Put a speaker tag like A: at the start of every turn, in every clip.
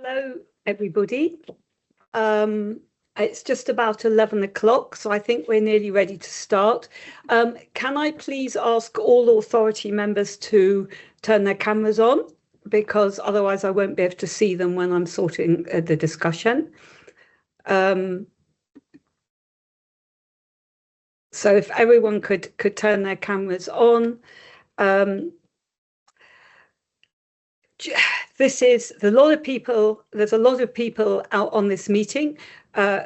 A: Hello, everybody. It's just about 11 o'clock, so I think we're nearly ready to start. Can I please ask all authority members to turn their cameras on? Because otherwise I won't be able to see them when I'm sorting the discussion. So if everyone could turn their cameras on. There's a lot of people out on this meeting,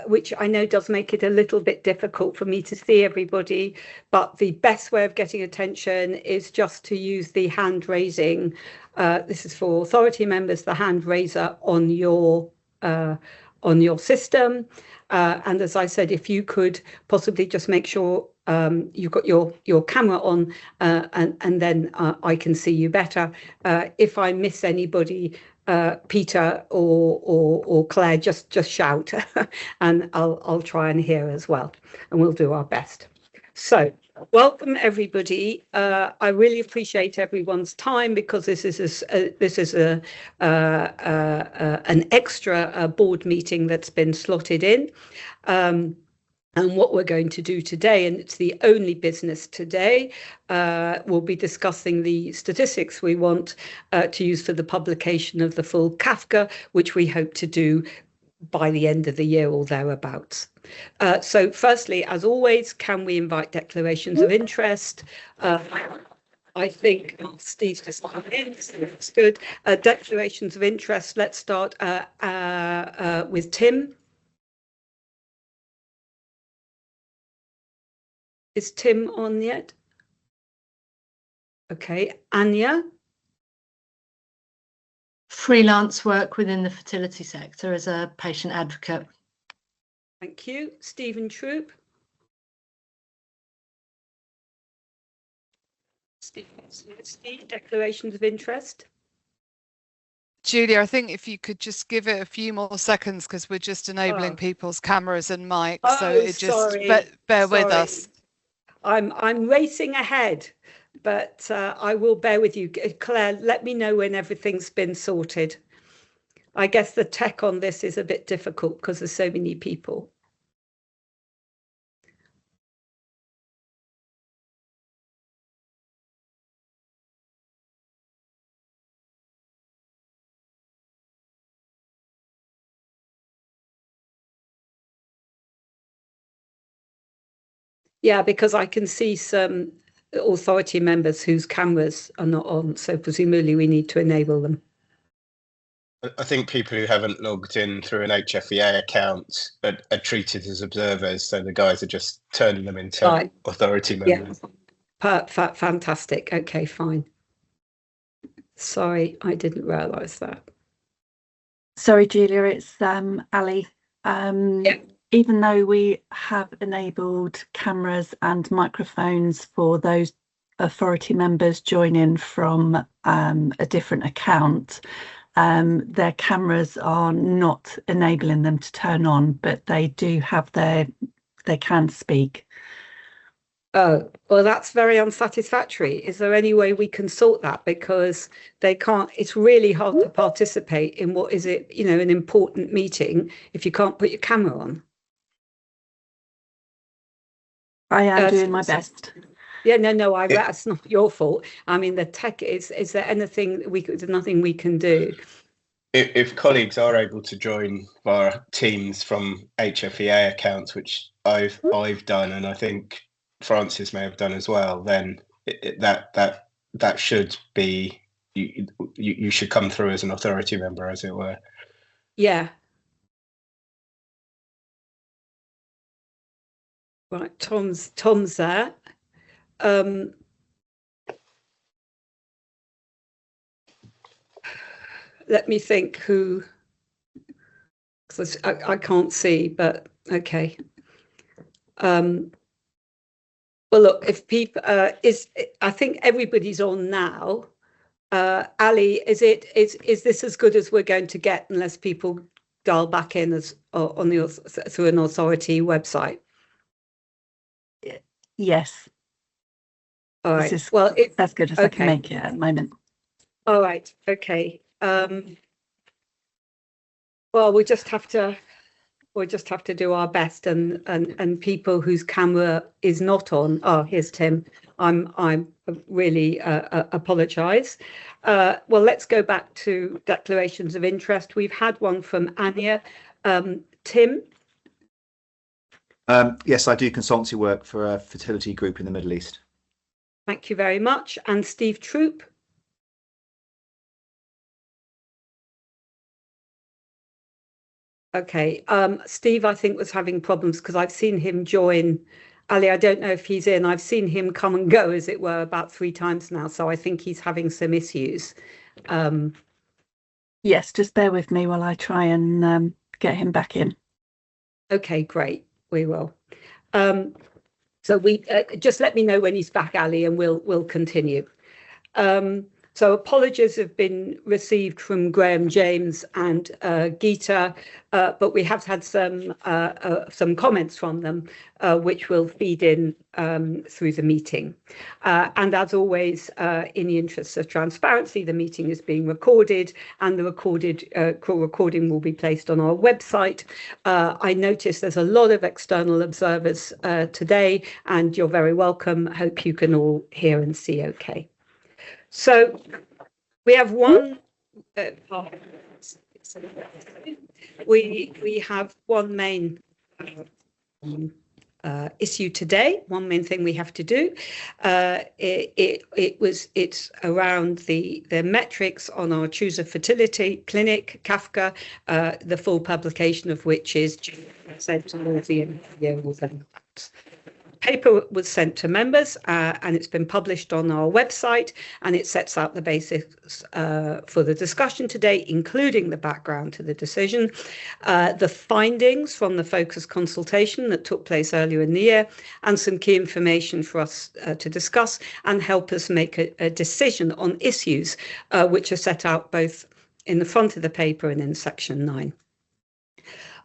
A: which I know does make it a little bit difficult for me to see everybody, but the best way of getting attention is just to use the hand raising. This is for authority members, the hand raiser on your system. And as I said, if you could possibly just make sure you've got your camera on, and then I can see you better. If I miss anybody, Peter or Claire, just shout, and I'll try and hear as well, and we'll do our best. So, welcome everybody. I really appreciate everyone's time, because this is an extra board meeting that's been slotted in. And what we're going to do today, and it's the only business today, we'll be discussing the statistics we want to use for the publication of the full CAFCA, which we hope to do by the end of the year or thereabouts. So firstly, as always, can we invite declarations of interest? I think Steve's just come in, so that's good. Declarations of interest, let's start with Tim. Is Tim on yet? Okay, Anya?
B: Freelance work within the fertility sector as a patient advocate.
A: Thank you. Stephen Troop? Steve, declarations of interest?
C: Julia, I think if you could just give it a few more seconds, because we're just enabling people's cameras and mics, so it just bear with us.
A: I'm racing ahead, but I will bear with you. Claire, let me know when everything's been sorted. I guess the tech on this is a bit difficult because there's so many people. Yeah, because I can see some authority members whose cameras are not on, so presumably we need to enable them.
D: I think people who haven't logged in through an HFEA account are treated as observers, so the guys are just turning them into authority members.
A: Yeah. Fantastic. Okay, fine. Sorry, I didn't realise that.
E: Sorry, Julia, it's Ali. Yeah. Even though we have enabled cameras and microphones for those authority members joining from a different account, their cameras are not enabling them to turn on, but they do have they can speak.
A: Oh, well, that's very unsatisfactory. Is there any way we can sort that? Because they can't, it's really hard to participate in what is it, an important meeting if you can't put your camera on.
E: I am doing my best.
A: Yeah, no, that's not your fault. I mean, the tech is there anything there's nothing we can do?
D: If colleagues are able to join via Teams from HFEA accounts, which I've done, and I think Francis may have done as well, then that should be, you should come through as an authority member, as it were.
A: Yeah. Right, Tom's there. Let me think who, because I can't see, but okay. Well, look, if people I think everybody's on now. Ali, is this as good as we're going to get unless people dial back in as through an authority website?
E: Yes.
A: All right. Well,
E: it's as good as I can make it at the moment.
A: All right. Okay. Well, we just have to do our best, and people whose camera is not on. Oh, here's Tim. I'm really apologise. Well, let's go back to declarations of interest. We've had one from Anya. Tim?
F: Yes, I do consultancy work for a fertility group in the Middle East.
A: Thank you very much. And Steve Troop? Okay, Steve, I think, was having problems because I've seen him join. Ali, I don't know if he's in. I've seen him come and go, as it were, about 3 times now. So I think he's having some issues.
E: Yes, just bear with me while I try and get him back in.
A: Okay, great. We will. So we just let me know when he's back, Ali, and we'll continue. So apologies have been received from Graham James and Geeta, but we have had some comments from them, which will feed in through the meeting. And as always, in the interests of transparency, the meeting is being recorded, and the recording will be placed on our website. I notice there's a lot of external observers today, and you're very welcome. Hope you can all hear and see okay. So we have one we have one main issue today, one main thing we have to do. It's around the metrics on our Choose a Fertility Clinic, CaFCA, the full publication of which is sent to all the paper was sent to members, and it's been published on our website, and it sets out the basics for the discussion today, including the background to the decision, the findings from the focus consultation that took place earlier in the year, and some key information for us to discuss and help us make a decision on issues which are set out both in the front of the paper and in section 9.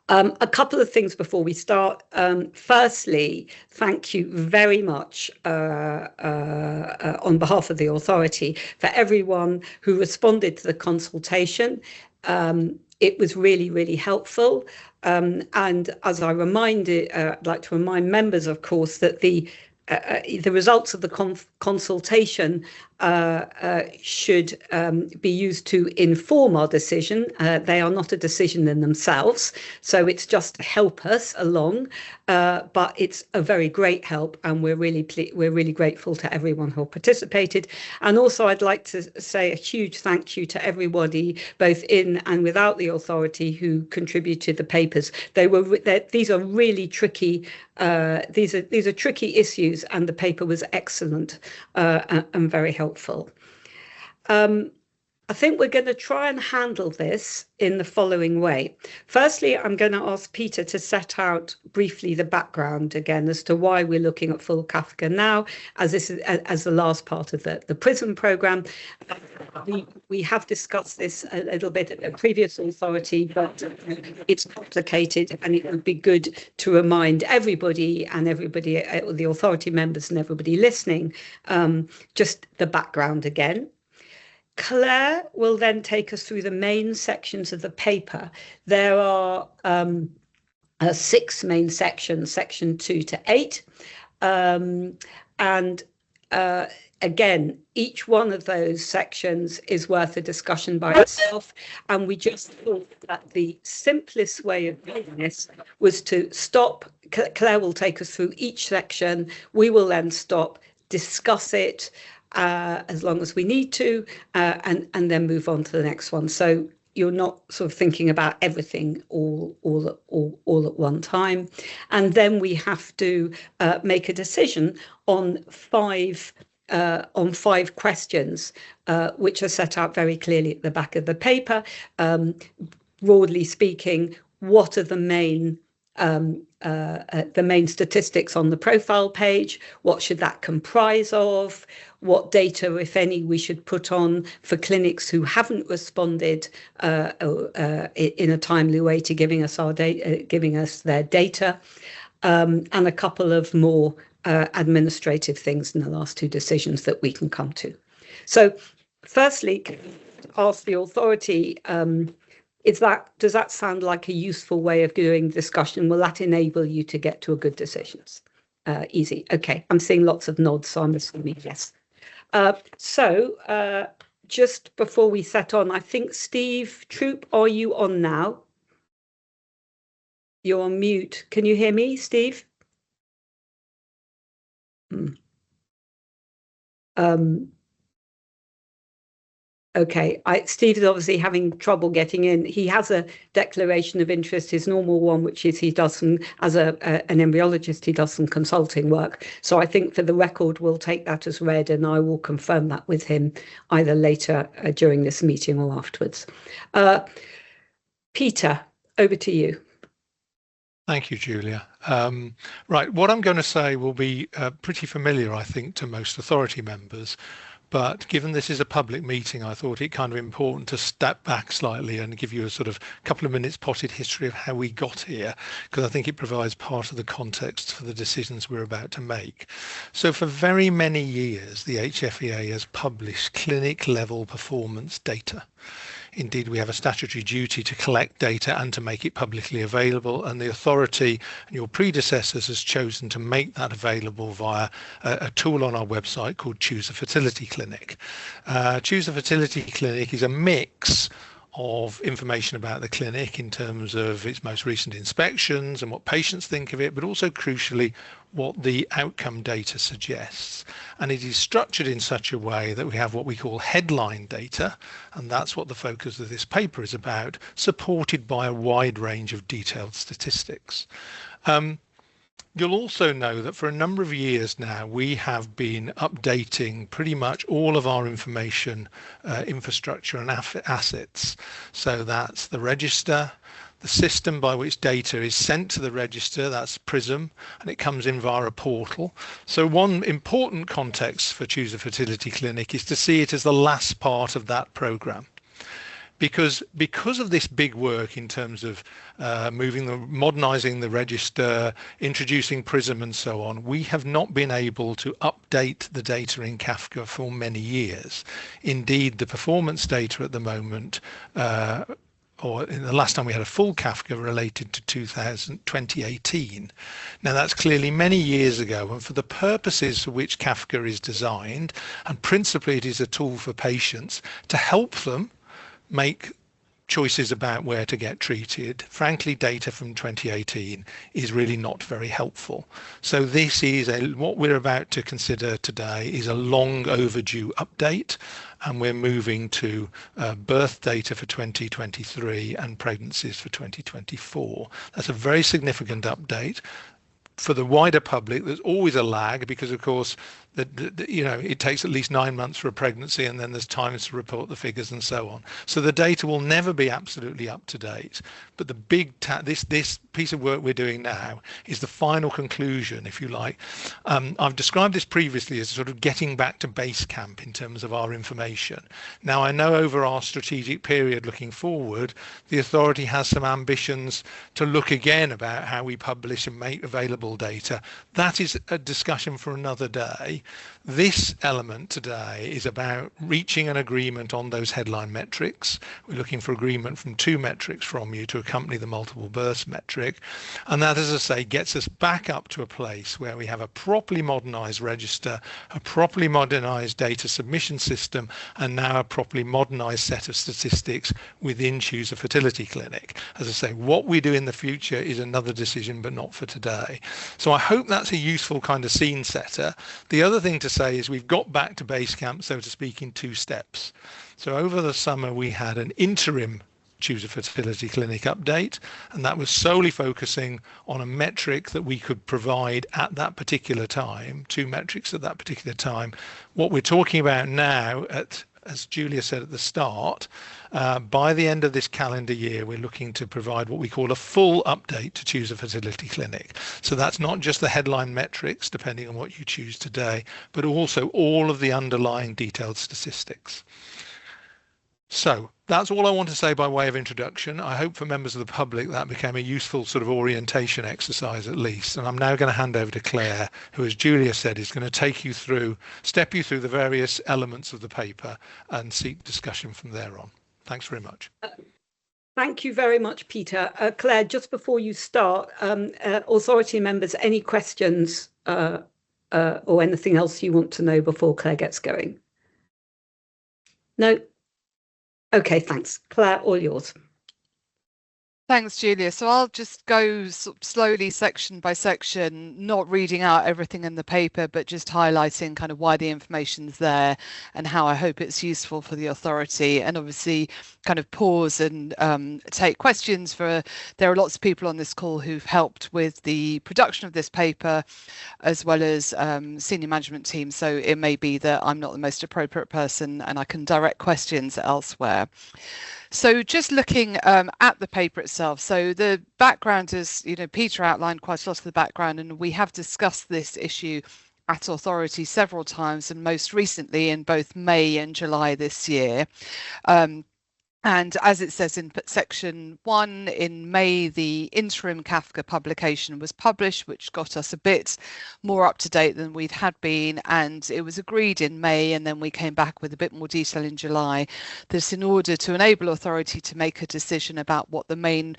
A: A couple of things before we start. Firstly, thank you very much on behalf of the authority for everyone who responded to the consultation. It was really, really helpful. And as I I'd like to remind members, of course, that the results of the consultation should be used to inform our decision. They are not a decision in themselves, so it's just to help us along. But it's a very great help, and we're really grateful to everyone who participated. And also, I'd like to say a huge thank you to everybody, both in and without the authority, who contributed the papers. These are really tricky. These are tricky issues, and the paper was excellent and very helpful. I think we're going to try and handle this in the following way. Firstly, I'm going to ask Peter to set out briefly the background again as to why we're looking at full CaFCA now, as this is as the last part of the PRISM programme. We have discussed this a little bit at a previous authority, but it's complicated, and it would be good to remind everybody, the authority members and everybody listening, just the background again. Claire will then take us through the main sections of the paper. There are 6 main sections, section 2 to 8. Again, each one of those sections is worth a discussion by itself. And we just thought that the simplest way of doing this was to stop. Claire will take us through each section. We will then stop, discuss it, as long as we need to, and then move on to the next one. So you're not sort of thinking about everything all at one time. And then we have to make a decision on 5 questions, which are set out very clearly at the back of the paper. Broadly speaking, what are the main statistics on the profile page? What should that comprise of? What data, if any, we should put on for clinics who haven't responded in a timely way to giving us their data, and a couple of more administrative things in the last 2 decisions that we can come to. So, firstly, ask the authority Does that sound like a useful way of doing discussion? Will that enable you to get to a good decisions? Easy. Okay, I'm seeing lots of nods, so I'm assuming yes. So just before we set on, I think Steve Troop, are you on now? You're on mute. Can you hear me, Steve? Okay, Steve is obviously having trouble getting in. He has a declaration of interest, his normal one, which is he does some, as an embryologist, he does some consulting work. So I think for the record, we'll take that as read, and I will confirm that with him either later during this meeting or afterwards. Peter, over to you.
G: Thank you, Julia. Right, what I'm going to say will be pretty familiar, I think, to most authority members. But given this is a public meeting, I thought it kind of important to step back slightly and give you a sort of couple of minutes potted history of how we got here, because I think it provides part of the context for the decisions we're about to make. So for very many years, the HFEA has published clinic level performance data. Indeed, we have a statutory duty to collect data and to make it publicly available, and the authority and your predecessors has chosen to make that available via a tool on our website called Choose a Fertility Clinic. Choose a Fertility Clinic is a mix of information about the clinic in terms of its most recent inspections and what patients think of it, but also crucially what the outcome data suggests. And it is structured in such a way that we have what we call headline data, and that's what the focus of this paper is about, supported by a wide range of detailed statistics. You'll also know that for a number of years now, we have been updating pretty much all of our information infrastructure and assets. So that's the register, the system by which data is sent to the register, that's PRISM, and it comes in via a portal. So one important context for Choose a Fertility Clinic is to see it as the last part of that program. Because of this big work in terms of modernizing the register, introducing PRISM and so on, we have not been able to update the data in Kafka for many years. Indeed, the performance data at the moment, or in the last time we had a full Kafka related to 2018. Now that's clearly many years ago, and for the purposes for which Kafka is designed, and principally it is a tool for patients to help them make choices about where to get treated. Frankly, data from 2018 is really not very helpful. So this is what we're about to consider today is a long overdue update, and we're moving to birth data for 2023 and pregnancies for 2024. That's a very significant update. For the wider public, there's always a lag because, of course, it takes at least 9 months for a pregnancy, and then there's times to report the figures and so on. So the data will never be absolutely up to date. But the big this piece of work we're doing now is the final conclusion, if you like. I've described this previously as sort of getting back to base camp in terms of our information. Now, I know over our strategic period looking forward, the authority has some ambitions to look again about how we publish and make available data. That is a discussion for another day. This element today is about reaching an agreement on those headline metrics. We're looking for agreement from 2 metrics from you to accompany the multiple births metric. And that, as I say, gets us back up to a place where we have a properly modernized register, a properly modernized data submission system, and now a properly modernized set of statistics within Choose a Fertility Clinic. As I say, what we do in the future is another decision, but not for today. So I hope that's a useful kind of scene setter. The other thing to say is we've got back to base camp, so to speak, in 2 steps. So over the summer, we had an interim Choose a Fertility Clinic update, and that was solely focusing on a metric that we could provide at that particular time, 2 metrics at that particular time. What we're talking about now, as Julia said at the start, by the end of this calendar year, we're looking to provide what we call a full update to Choose a Fertility Clinic. So that's not just the headline metrics, depending on what you choose today, but also all of the underlying detailed statistics. So that's all I want to say by way of introduction. I hope for members of the public that became a useful sort of orientation exercise at least. And I'm now going to hand over to Claire, who, as Julia said, is going to step you through the various elements of the paper and seek discussion from there on. Thanks very much.
A: Thank you very much, Peter. Claire, just before you start, authority members, any questions or anything else you want to know before Claire gets going? No? Okay, thanks. Claire, all yours.
C: Thanks, Julia. So I'll just go slowly section by section, not reading out everything in the paper, but just highlighting kind of why the information's there and how I hope it's useful for the authority, and obviously kind of pause and take questions. There are lots of people on this call who've helped with the production of this paper, as well as senior management team. So it may be that I'm not the most appropriate person and I can direct questions elsewhere. So just looking at the paper itself, so the background is, Peter outlined quite a lot of the background, and we have discussed this issue at authority several times, and most recently in both May and July this year. And as it says in section 1, in May, the interim CaFC publication was published, which got us a bit more up to date than we'd had been. And it was agreed in May, and then we came back with a bit more detail in July, that in order to enable authority to make a decision about what the main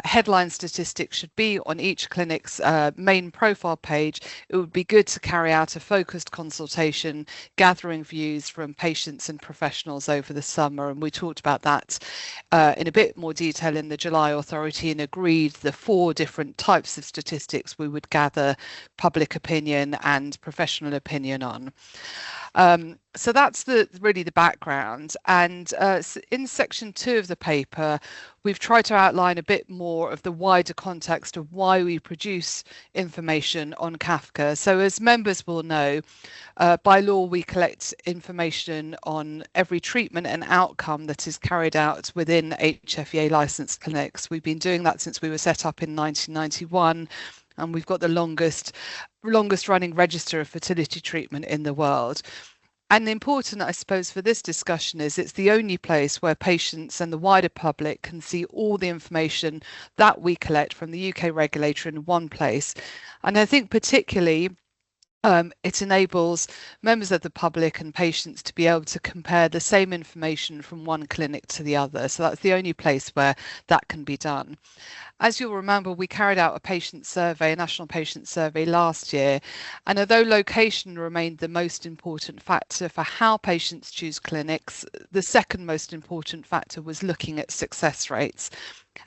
C: headline statistics should be on each clinic's main profile page, it would be good to carry out a focused consultation, gathering views from patients and professionals over the summer. And we talked about that in a bit more detail in the July authority, and agreed the 4 different types of statistics we would gather public opinion and professional opinion on. So that's really the background. And in section 2 of the paper, we've tried to outline a bit more of the wider context of why we produce information on CaFC. So as members will know, by law, we collect information on every treatment and outcome that is carried out within HFEA licensed clinics. We've been doing that since we were set up in 1991. And we've got the longest running register of fertility treatment in the world. And important, I suppose, for this discussion is it's the only place where patients and the wider public can see all the information that we collect from the UK regulator in one place. And I think particularly it enables members of the public and patients to be able to compare the same information from one clinic to the other. So that's the only place where that can be done. As you'll remember, we carried out a national patient survey last year, and although location remained the most important factor for how patients choose clinics, the second most important factor was looking at success rates.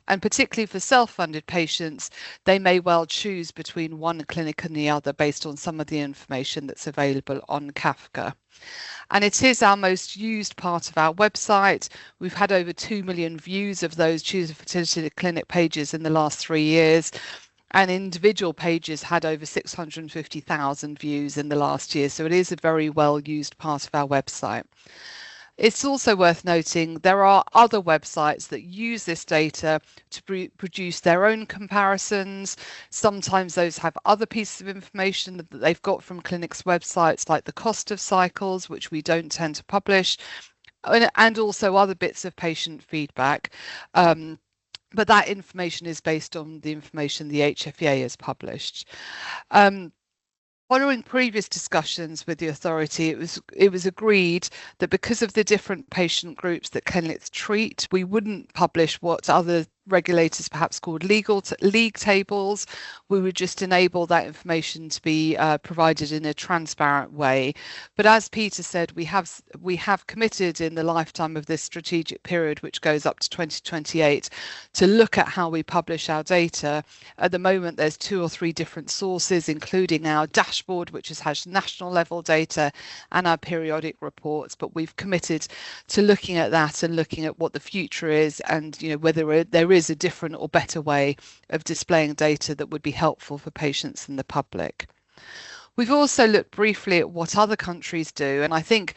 C: And particularly for self-funded patients, they may well choose between one clinic and the other based on some of the information that's available on CaFC. And it is our most used part of our website. We've had over 2 million views of those Choose a Fertility Clinic pages in the last 3 years. And individual pages had over 650,000 views in the last year. So it is a very well used part of our website. It's also worth noting there are other websites that use this data to produce their own comparisons. Sometimes those have other pieces of information that they've got from clinics' websites, like the cost of cycles, which we don't tend to publish, and also other bits of patient feedback. But that information is based on the information the HFEA has published. Following previous discussions with the authority, it was agreed that because of the different patient groups that clinics treat, we wouldn't publish what other regulators perhaps called league tables. We would just enable that information to be provided in a transparent way. But as Peter said, we have committed in the lifetime of this strategic period, which goes up to 2028, to look at how we publish our data. At the moment, there's 2 or 3 different sources, including our dashboard, which has national level data, and our periodic reports. But we've committed to looking at that and looking at what the future is, and whether there is a different or better way of displaying data that would be helpful for patients and the public. We've also looked briefly at what other countries do, and I think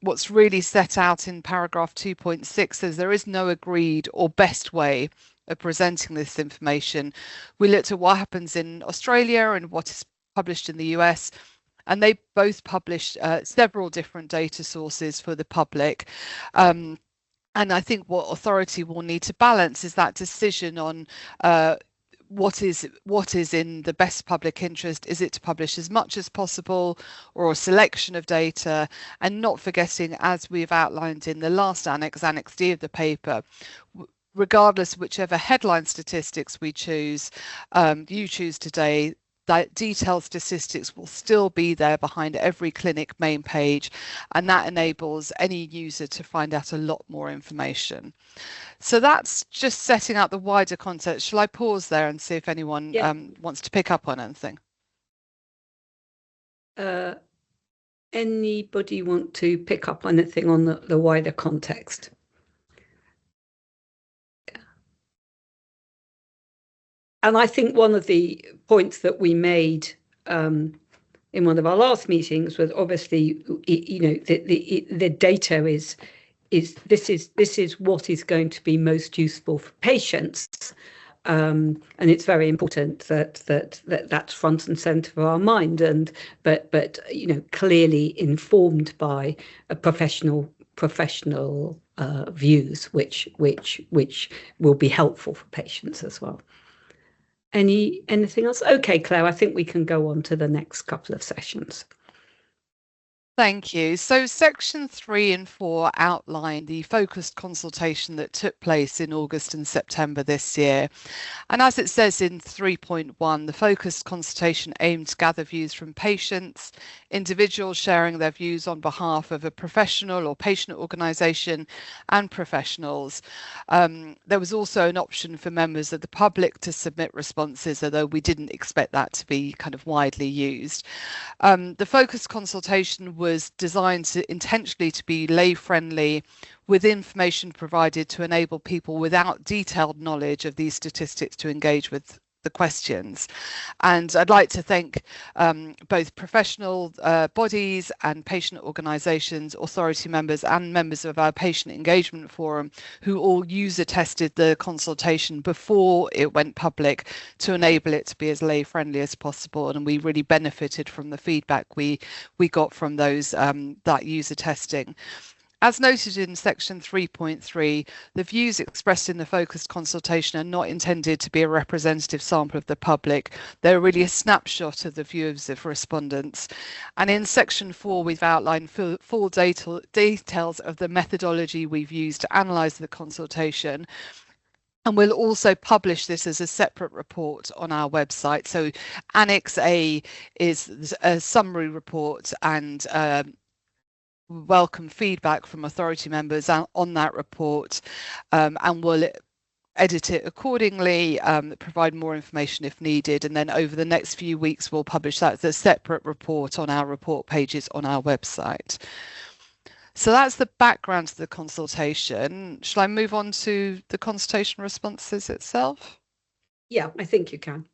C: what's really set out in paragraph 2.6 is there is no agreed or best way of presenting this information. We looked at what happens in Australia and what is published in the US, and they both publish several different data sources for the public. And I think what authority will need to balance is that decision on what is in the best public interest. Is it to publish as much as possible, or a selection of data, and not forgetting, as we've outlined in the last Annex D of the paper, regardless of whichever headline statistics we choose, you choose today, that detailed statistics will still be there behind every clinic main page, and that enables any user to find out a lot more information. So that's just setting out the wider context. Shall I pause there and see if anyone wants to pick up on anything?
A: Anybody want to pick up on anything on the wider context? And I think one of the points that we made in one of our last meetings was obviously, you know, the data is this is what is going to be most useful for patients, and it's very important that's front and centre of our mind, and but you know, clearly informed by a professional views, which will be helpful for patients as well. Anything else? Okay, Claire, I think we can go on to the next couple of sessions.
C: Thank you. So section 3 and 4 outline the focused consultation that took place in August and September this year. And as it says in 3.1, the focused consultation aimed to gather views from patients, individuals sharing their views on behalf of a professional or patient organisation, and professionals. There was also an option for members of the public to submit responses, although we didn't expect that to be kind of widely used. The focused consultation was designed intentionally to be lay friendly, with information provided to enable people without detailed knowledge of these statistics to engage with the questions. And I'd like to thank both professional bodies and patient organisations, authority members and members of our patient engagement forum, who all user tested the consultation before it went public to enable it to be as lay friendly as possible. And we really benefited from the feedback we got from those that user testing. As noted in section 3.3, the views expressed in the focused consultation are not intended to be a representative sample of the public. They're really a snapshot of the views of respondents. And in section 4, we've outlined full details of the methodology we've used to analyse the consultation. And we'll also publish this as a separate report on our website. So Annex A is a summary report, and welcome feedback from authority members on that report, and we'll edit it accordingly, provide more information if needed, and then over the next few weeks we'll publish that as a separate report on our report pages on our website. So that's the background to the consultation. Shall I move on to the consultation responses itself?
A: Yeah, I think you can.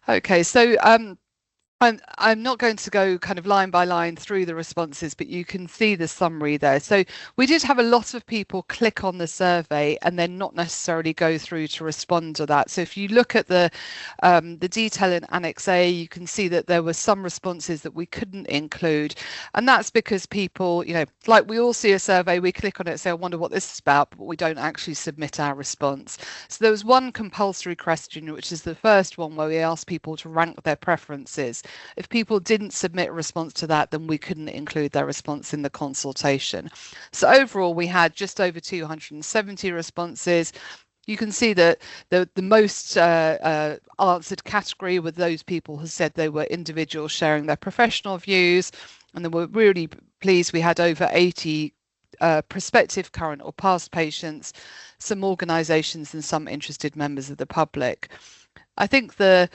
C: Okay, so I'm not going to go kind of line by line through the responses, but you can see the summary there. So we did have a lot of people click on the survey and then not necessarily go through to respond to that. So if you look at the detail in Annex A, you can see that there were some responses that we couldn't include. And that's because people, you know, like we all see a survey, we click on it and say, I wonder what this is about, but we don't actually submit our response. So there was one compulsory question, which is the first one, where we asked people to rank their preferences. If people didn't submit a response to that, then we couldn't include their response in the consultation. So overall, we had just over 270 responses. You can see that the most answered category were those people who said they were individuals sharing their professional views, and then we're really pleased we had over 80 prospective, current or past patients, some organisations and some interested members of the public. I think the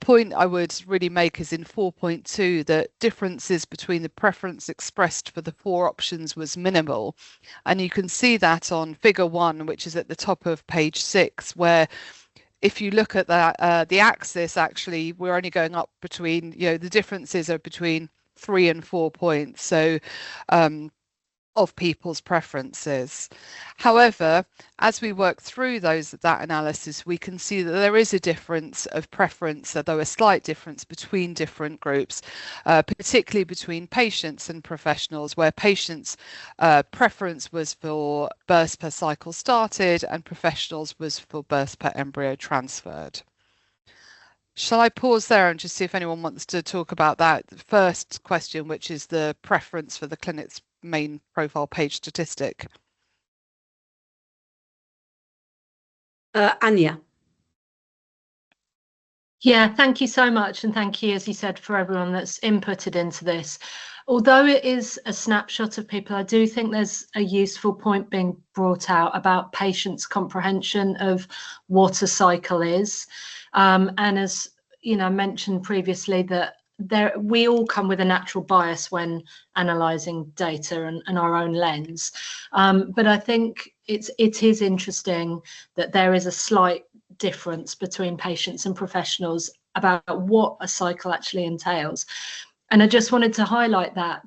C: point I would really make is in 4.2 that differences between the preference expressed for the 4 options was minimal. And you can see that on figure 1, which is at the top of page 6, where if you look at that, the axis, actually, we're only going up between, you know, the differences are between 3 and 4 points. So of people's preferences. However, as we work through that analysis, we can see that there is a difference of preference, although a slight difference between different groups, particularly between patients and professionals, where patients' preference was for births per cycle started and professionals was for births per embryo transferred. Shall I pause there and just see if anyone wants to talk about that first question, which is the preference for the clinic's main profile page statistic?
A: Anya.
B: Yeah, thank you so much. And thank you, as you said, for everyone that's inputted into this. Although it is a snapshot of people, I do think there's a useful point being brought out about patients' comprehension of what a cycle is. And as you know, mentioned previously, that we all come with a natural bias when analysing data and our own lens. But I think it is interesting that there is a slight difference between patients and professionals about what a cycle actually entails. And I just wanted to highlight that.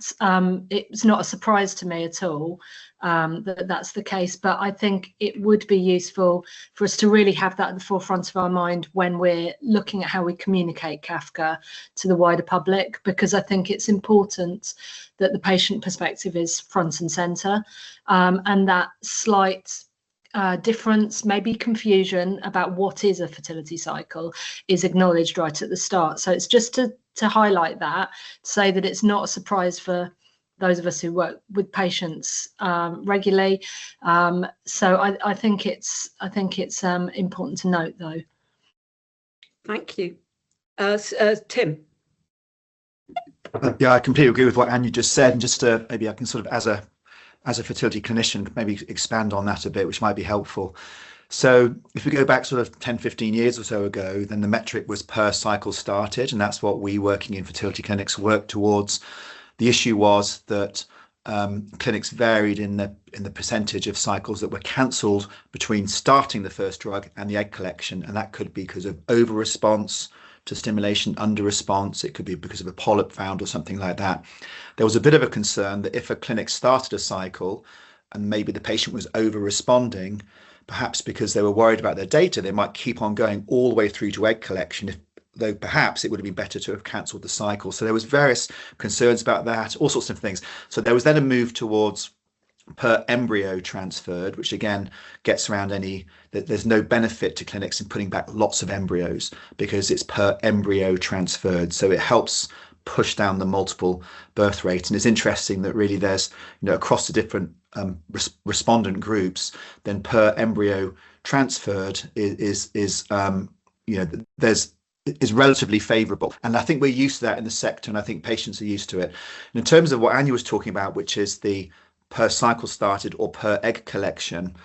B: It's not a surprise to me at all that that's the case, but I think it would be useful for us to really have that at the forefront of our mind when we're looking at how we communicate CAFCA to the wider public, because I think it's important that the patient perspective is front and centre, and that slight difference, maybe confusion about what is a fertility cycle is acknowledged right at the start. So it's just to highlight that, say that it's not a surprise for those of us who work with patients regularly. So I think it's important to note, though.
A: Thank you. Tim.
F: Yeah, I completely agree with what Anya just said, and just maybe I can sort of, as a fertility clinician, maybe expand on that a bit, which might be helpful. So if we go back sort of 10, 15 years or so ago, then the metric was per cycle started, and that's what we working in fertility clinics work towards. The issue was that clinics varied in the percentage of cycles that were cancelled between starting the first drug and the egg collection, and that could be because of over response to stimulation, under response. It could be because of a polyp found or something like that. There was a bit of a concern that if a clinic started a cycle and maybe the patient was over responding, perhaps because they were worried about their data, they might keep on going all the way through to egg collection, though perhaps it would have been better to have cancelled the cycle. So there was various concerns about that, all sorts of things. So there was then a move towards per embryo transferred, which again gets around that there's no benefit to clinics in putting back lots of embryos because it's per embryo transferred. So it helps push down the multiple birth rate. And it's interesting that really there's, across the different respondent groups, then per embryo transferred is relatively favourable. And I think we're used to that in the sector, and I think patients are used to it. And in terms of what Anya was talking about, which is the per cycle started or per egg collection,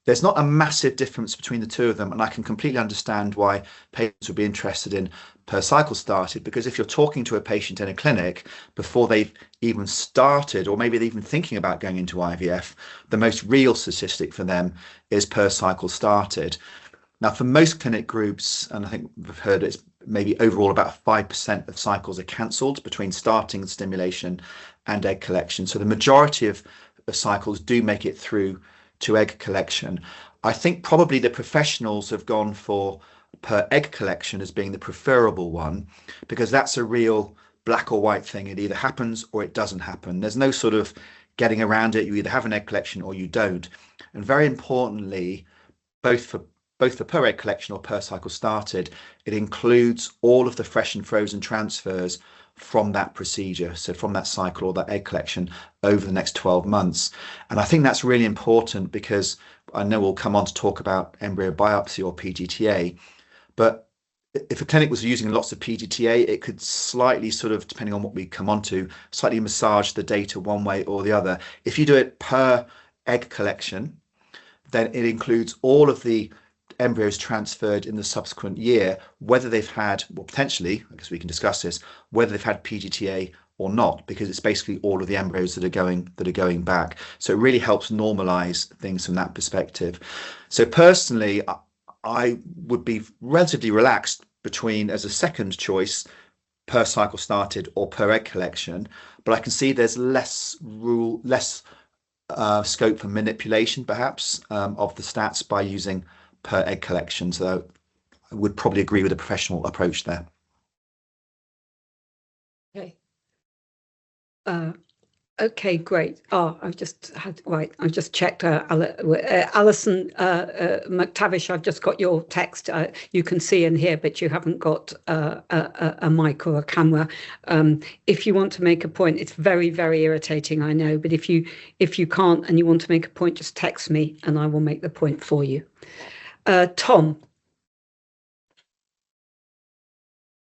F: there's not a massive difference between the two of them, and I can completely understand why patients would be interested in per cycle started, because if you're talking to a patient in a clinic before they've even started, or maybe they're even thinking about going into IVF, the most real statistic for them is per cycle started. Now, for most clinic groups, and I think we've heard it's maybe overall about 5% of cycles are cancelled between starting the stimulation and egg collection. So the majority of cycles do make it through to egg collection. I think probably the professionals have gone for per egg collection as being the preferable one, because that's a real black or white thing. It either happens or it doesn't happen. There's no sort of getting around it. You either have an egg collection or you don't. And very importantly, both for per egg collection or per cycle started, it includes all of the fresh and frozen transfers from that procedure, so from that cycle or that egg collection over the next 12 months. And I think that's really important, because I know we'll come on to talk about embryo biopsy or PGTA, but if a clinic was using lots of PGTA, it could slightly sort of, depending on what we come on to, slightly massage the data one way or the other. If you do it per egg collection, then it includes all of the embryos transferred in the subsequent year, whether they've had, well, potentially, I guess we can discuss this, whether they've had PGTA or not, because it's basically all of the embryos that are going back. So it really helps normalize things from that perspective. So personally, I would be relatively relaxed between, as a second choice, per cycle started or per egg collection, but I can see there's less scope for manipulation, perhaps, of the stats by using per egg collection. So I would probably agree with a professional approach there.
A: Okay. Okay, great. I've just checked. Alison McTavish, I've just got your text. You can see and hear, but you haven't got a mic or a camera. If you want to make a point, it's very, very irritating, I know. But if you can't and you want to make a point, just text me and I will make the point for you. Tom.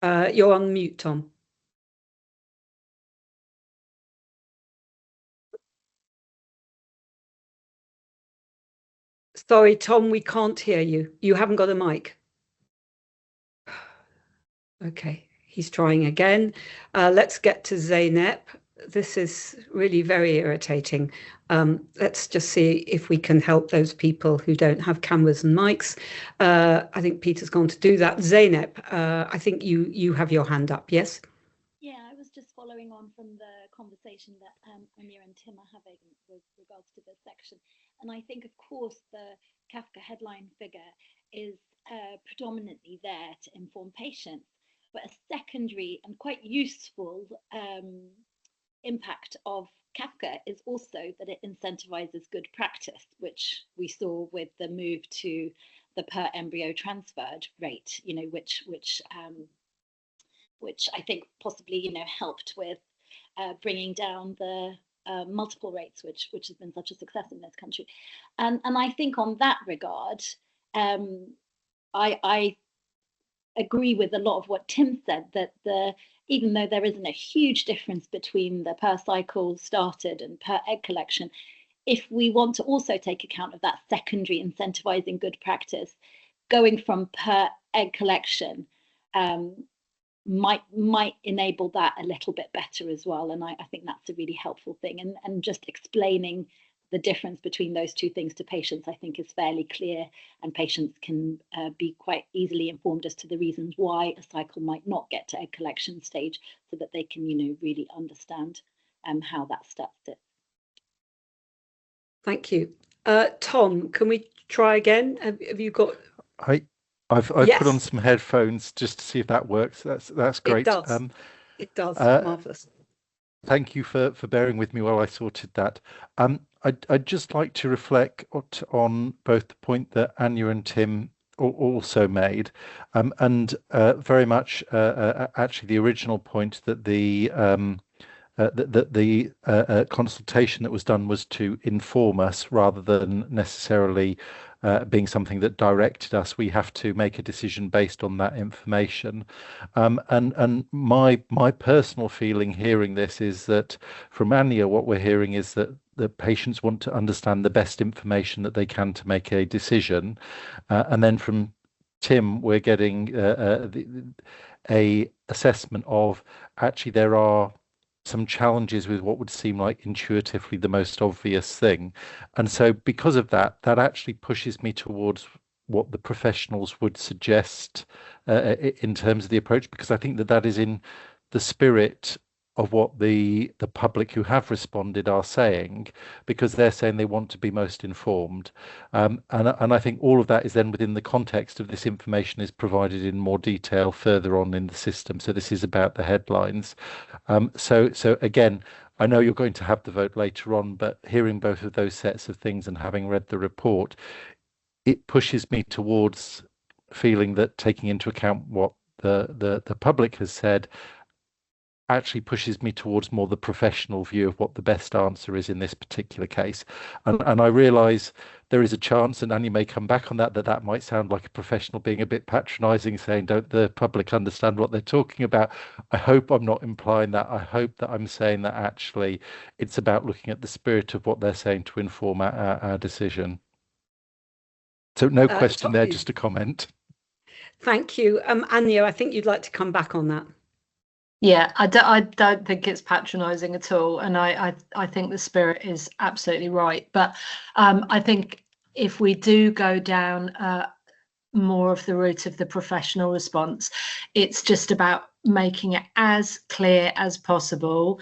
A: You're on mute, Tom. Sorry, Tom, we can't hear you. You haven't got a mic. Okay, he's trying again. Let's get to Zeynep. This is really very irritating. Let's just see if we can help those people who don't have cameras and mics. I think Peter's going to do that. Zeynep, I think you have your hand up, yes?
H: Yeah, I was just following on from the conversation that Anya and Tim are having with regards to this section. And I think, of course, the CaFCA headline figure is predominantly there to inform patients, but a secondary and quite useful impact of CaFCA is also that it incentivizes good practice, which we saw with the move to the per embryo transferred rate, you know, which I think possibly, you know, helped with bringing down the multiple rates, which has been such a success in this country. And I think on that regard, I agree with a lot of what Tim said, that even though there isn't a huge difference between the per cycle started and per egg collection, if we want to also take account of that secondary incentivizing good practice, going from per egg collection might enable that a little bit better as well. And I think that's a really helpful thing. And just explaining the difference between those two things to patients, I think, is fairly clear, and patients can be quite easily informed as to the reasons why a cycle might not get to egg collection stage, so that they can, you know, really understand how that starts it.
A: Thank you. Tom, can we try again? Have you got...
I: I've
A: Yes.
I: put on some headphones just to see if that works. That's great.
A: It does. It does. Marvellous.
I: Thank you for bearing with me while I sorted that. I'd just like to reflect on both the point that Anya and Tim also made, and very much actually the original point that the consultation that was done was to inform us rather than necessarily being something that directed us. We have to make a decision based on that information. And my personal feeling hearing this is that from Anya, what we're hearing is that the patients want to understand the best information that they can to make a decision. And then from Tim, we're getting a assessment of actually there are some challenges with what would seem like intuitively the most obvious thing. And so because of that, that actually pushes me towards what the professionals would suggest in terms of the approach, because I think that that is in the spirit of what the public who have responded are saying, because they're saying they want to be most informed. And I think all of that is then within the context of this information is provided in more detail further on in the system. So this is about the headlines. So again, I know you're going to have the vote later on, but hearing both of those sets of things and having read the report, it pushes me towards feeling that taking into account what the public has said actually pushes me towards more the professional view of what the best answer is in this particular case. And I realise there is a chance, and Annie may come back on that that might sound like a professional being a bit patronising, saying, don't the public understand what they're talking about? I hope I'm not implying that. I hope that I'm saying that actually it's about looking at the spirit of what they're saying to inform our decision. So no question there, just a comment.
A: Thank you. Anya, I think you'd like to come back on that.
B: Yeah, I don't think it's patronising at all, and I think the spirit is absolutely right. But I think if we do go down more of the route of the professional response, it's just about making it as clear as possible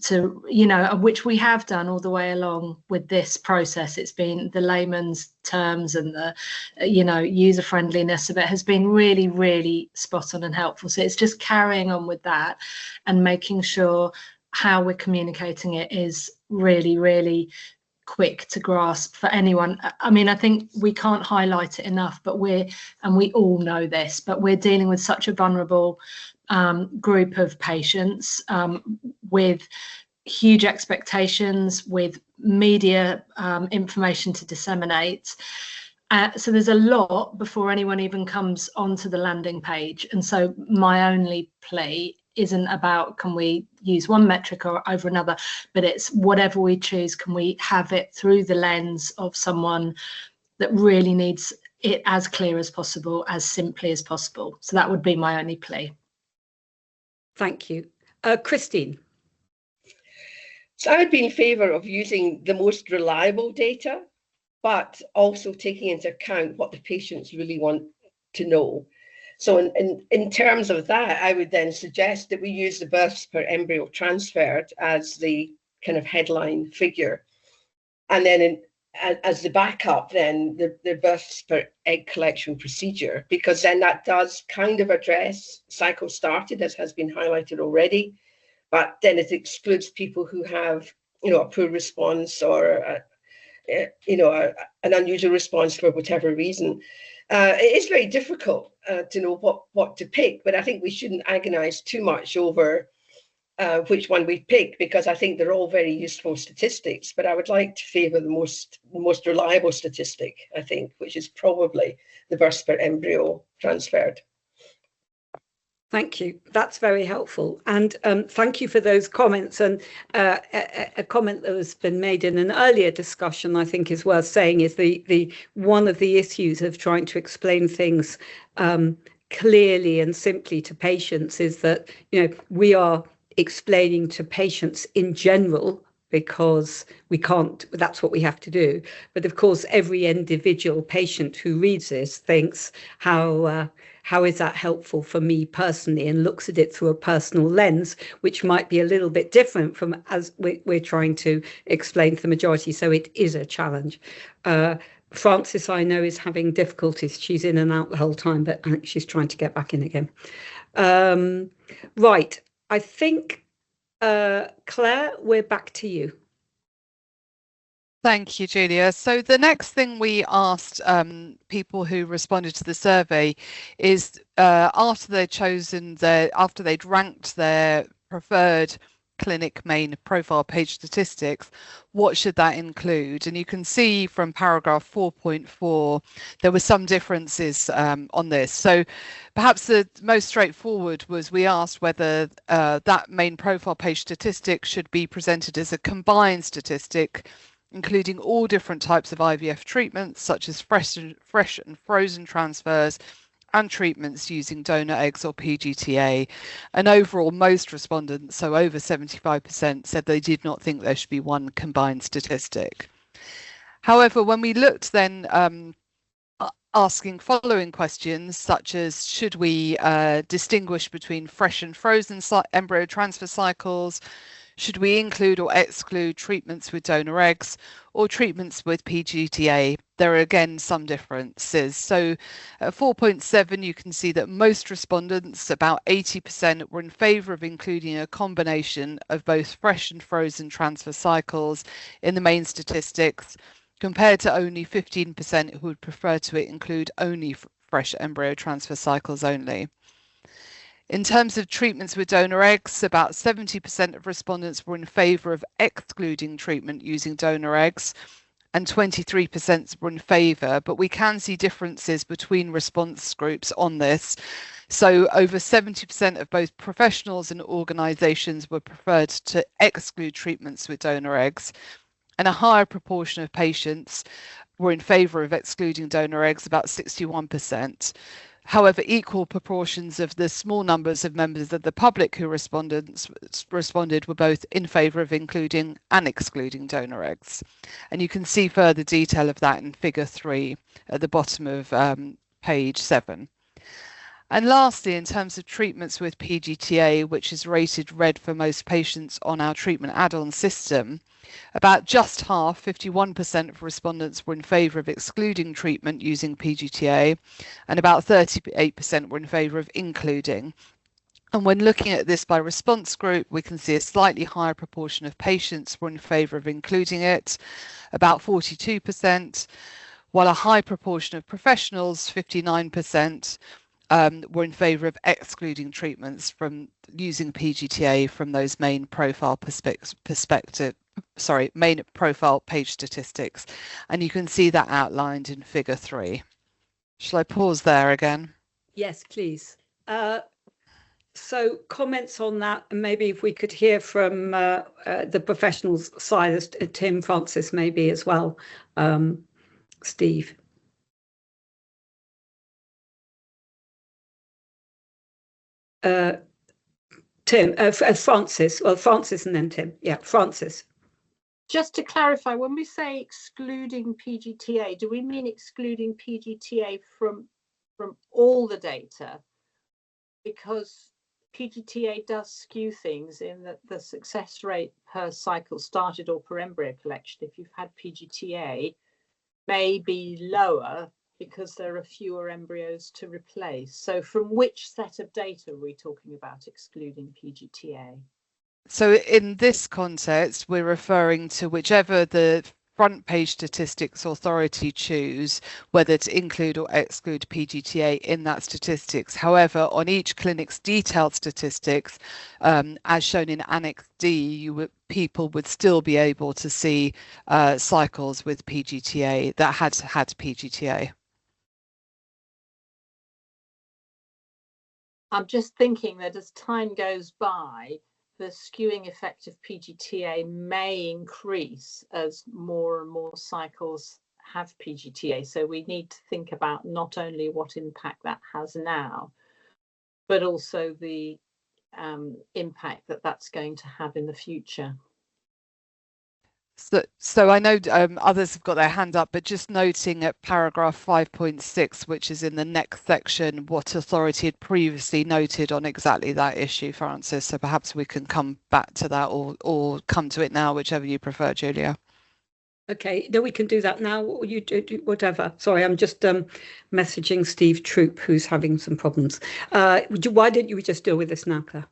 B: to, you know, which we have done all the way along with this process. It's been the layman's terms and the, you know, user friendliness of it has been really, really spot on and helpful. So it's just carrying on with that and making sure how we're communicating it is really, really quick to grasp for anyone. I mean, I think we can't highlight it enough, but we all know this, but we're dealing with such a vulnerable group of patients with huge expectations, with media information to disseminate. So there's a lot before anyone even comes onto the landing page. And so my only plea isn't about can we use one metric or over another, but it's whatever we choose, can we have it through the lens of someone that really needs it as clear as possible, as simply as possible. So that would be my only plea.
A: Thank you. Christine.
J: So I would be in favour of using the most reliable data, but also taking into account what the patients really want to know. So in terms of that, I would then suggest that we use the births per embryo transferred as the kind of headline figure. And then as the backup, then the births per egg collection procedure, because then that does kind of address cycle started, as has been highlighted already, but then it excludes people who have, a poor response or an unusual response for whatever reason. It is very difficult to know what to pick, but I think we shouldn't agonize too much over which one we pick, because I think they're all very useful statistics, but I would like to favour the most reliable statistic, I think, which is probably the births per embryo transferred.
A: Thank you. That's very helpful. And thank you for those comments. And a comment that has been made in an earlier discussion, I think is worth saying, is the one of the issues of trying to explain things clearly and simply to patients is that, we are explaining to patients in general because we can't, that's what we have to do. But of course, every individual patient who reads this thinks, how is that helpful for me personally, and looks at it through a personal lens, which might be a little bit different from as we're trying to explain to the majority. So it is a challenge. Frances, I know, is having difficulties. She's in and out the whole time, but I think she's trying to get back in again. Right. I think, Claire, we're back to you.
C: Thank you, Julia. So the next thing we asked people who responded to the survey is after they'd ranked their preferred clinic main profile page statistics, what should that include? And you can see from paragraph 4.4 there were some differences on this. So perhaps the most straightforward was we asked whether that main profile page statistic should be presented as a combined statistic, including all different types of IVF treatments, such as fresh and frozen transfers and treatments using donor eggs or PGTA. And overall, most respondents, so over 75%, said they did not think there should be one combined statistic. However, when we looked then asking following questions, such as should we distinguish between fresh and frozen embryo transfer cycles, should we include or exclude treatments with donor eggs or treatments with PGTA? There are again some differences. So at 4.7, you can see that most respondents, about 80%, were in favour of including a combination of both fresh and frozen transfer cycles in the main statistics, compared to only 15% who would prefer to include only fresh embryo transfer cycles only. In terms of treatments with donor eggs, about 70% of respondents were in favour of excluding treatment using donor eggs, and 23% were in favour, but we can see differences between response groups on this. So over 70% of both professionals and organisations were preferred to exclude treatments with donor eggs, and a higher proportion of patients were in favour of excluding donor eggs, about 61%. However, equal proportions of the small numbers of members of the public who responded were both in favour of including and excluding donor eggs. And you can see further detail of that in figure 3 at the bottom of page 7. And lastly, in terms of treatments with PGTA, which is rated red for most patients on our treatment add-on system, about just half, 51% of respondents were in favour of excluding treatment using PGTA, and about 38% were in favour of including. And when looking at this by response group, we can see a slightly higher proportion of patients were in favour of including it, about 42%, while a high proportion of professionals, 59%, were in favour of excluding treatments from using PGTA from those main profile main profile page statistics, and you can see that outlined in figure 3. Shall I pause there again?
A: Yes, please. So comments on that, and maybe if we could hear from the professionals side, Tim, Francis, maybe as well, Steve. Tim, Francis, well, Francis and then Tim. Yeah, Francis.
K: Just to clarify, when we say excluding PGTA, do we mean excluding PGTA from all the data? Because PGTA does skew things in that the success rate per cycle started or per embryo collection, if you've had PGTA, may be lower because there are fewer embryos to replace. So from which set of data are we talking about excluding PGTA?
C: So in this context, we're referring to whichever the front page statistics authority choose, whether to include or exclude PGTA in that statistics. However, on each clinic's detailed statistics, as shown in Annex D, people would still be able to see cycles with PGTA that had PGTA.
K: I'm just thinking that as time goes by, the skewing effect of PGTA may increase as more and more cycles have PGTA. So we need to think about not only what impact that has now, but also the impact that that's going to have in the future.
C: So I know others have got their hand up, but just noting at paragraph 5.6, which is in the next section, what authority had previously noted on exactly that issue, Francis. So perhaps we can come back to that or come to it now, whichever you prefer, Julia.
A: Okay, no, we can do that now, or you do whatever. Sorry, I'm just messaging Steve Troop, who's having some problems. Why didn't you just deal with this now, Claire?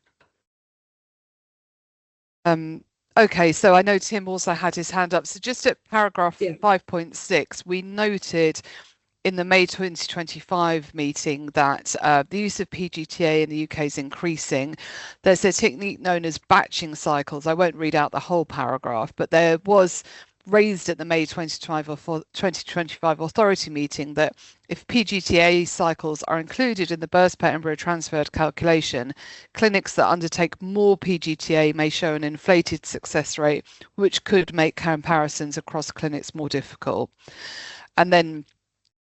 C: Okay, so I know Tim also had his hand up. So just at paragraph 5.6, we noted in the May 2025 meeting that the use of PGTA in the UK is increasing. There's a technique known as batching cycles. I won't read out the whole paragraph, but there was raised at the May 2025 authority meeting that if PGTA cycles are included in the birth per embryo transferred calculation, clinics that undertake more PGTA may show an inflated success rate, which could make comparisons across clinics more difficult. And then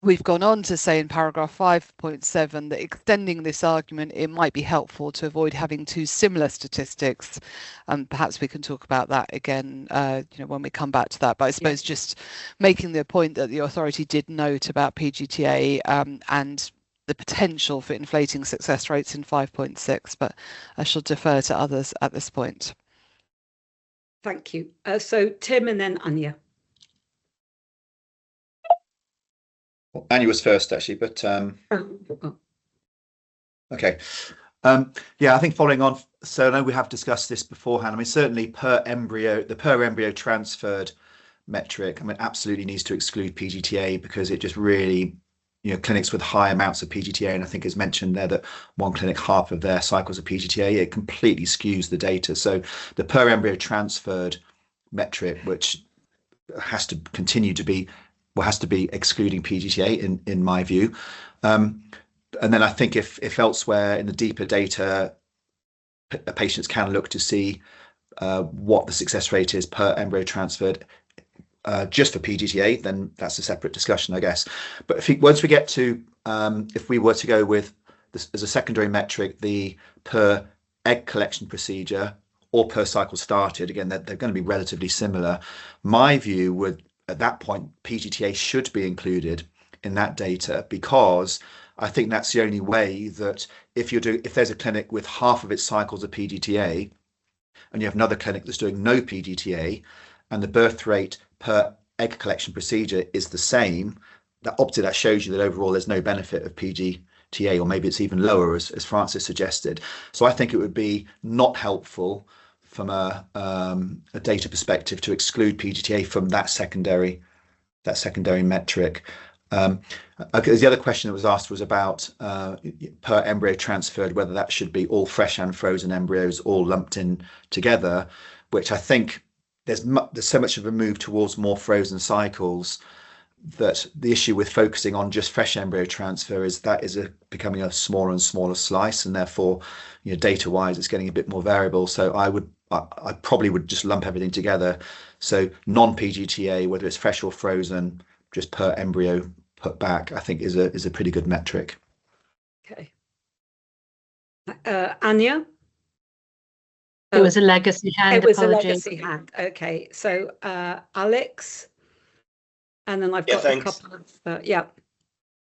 C: we've gone on to say in paragraph 5.7 that extending this argument, it might be helpful to avoid having two similar statistics. And perhaps we can talk about that again, when we come back to that. But I suppose just making the point that the authority did note about PGTA and the potential for inflating success rates in 5.6, but I shall defer to others at this point.
A: Thank you. So Tim and then Anya.
F: Well, Anya was first, actually, but okay. Yeah, I think following on, so I know we have discussed this beforehand. I mean, certainly the per embryo transferred metric, I mean, absolutely needs to exclude PGTA because it just really, clinics with high amounts of PGTA, and I think it's mentioned there that one clinic, half of their cycles of PGTA, it completely skews the data. So the per embryo transferred metric, which has to continue to be, has to be excluding PGTA in my view. And then I think if elsewhere in the deeper data, patients can look to see what the success rate is per embryo transferred just for PGTA, then that's a separate discussion, I guess. But once we get to, if we were to go with this as a secondary metric, the per egg collection procedure or per cycle started, again, they're going to be relatively similar. My view would, at that point, PGTA should be included in that data, because I think that's the only way that if there's a clinic with half of its cycles of PGTA and you have another clinic that's doing no PGTA and the birth rate per egg collection procedure is the same, that shows you that overall there's no benefit of PGTA, or maybe it's even lower, as Francis suggested. So I think it would be not helpful from a data perspective to exclude PGTA from that secondary metric. The other question that was asked was about per embryo transferred, whether that should be all fresh and frozen embryos all lumped in together, which I think there's so much of a move towards more frozen cycles that the issue with focusing on just fresh embryo transfer is that is becoming a smaller and smaller slice, and therefore, you know, data wise it's getting a bit more variable. So I probably would just lump everything together. So non-PGTA, whether it's fresh or frozen, just per embryo put back, I think is a pretty good metric.
A: Okay. Anya?
B: It was a legacy hand.
A: It was
B: apologies.
A: a legacy hand. Okay, so Alex, and then I've got
D: thanks.
A: a couple of yeah.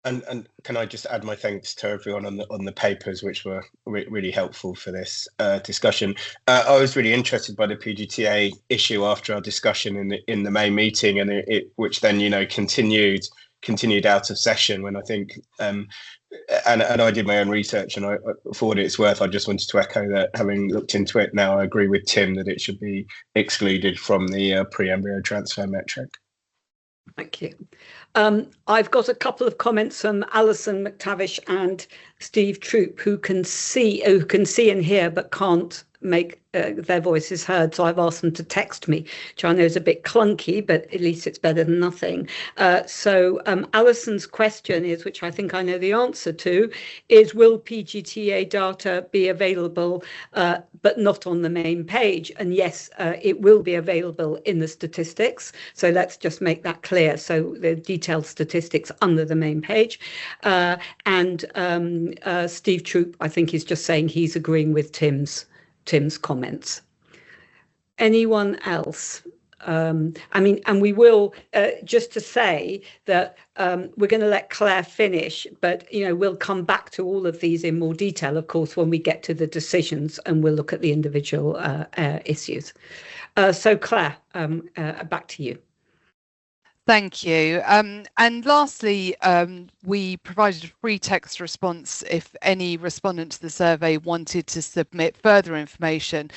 D: And can I just add my thanks to everyone on the papers, which were really helpful for this discussion. I was really interested by the PGTA issue after our discussion in the main meeting, and it which then, you know, continued out of session when I think and I did my own research, and for what it's worth, I just wanted to echo that, having looked into it now, I agree with Tim that it should be excluded from the pre-embryo transfer metric.
A: Thank you. I've got a couple of comments from Alison McTavish and Steve Troop, who can see and hear but can't make their voices heard. So I've asked them to text me, which I know is a bit clunky, but at least it's better than nothing. So Alison's question is, which I think I know the answer to, is will PGTA data be available but not on the main page? And yes, it will be available in the statistics. So let's just make that clear. So the detailed statistics under the main page. And Steve Troop, I think, is just saying he's agreeing with Tim's comments. Anyone else? I mean, and we will, just to say that we're going to let Claire finish, but, you know, we'll come back to all of these in more detail, of course, when we get to the decisions, and we'll look at the individual issues. So Claire, back to you.
C: Thank you. And lastly, we provided a free text response if any respondent to the survey wanted to submit further information.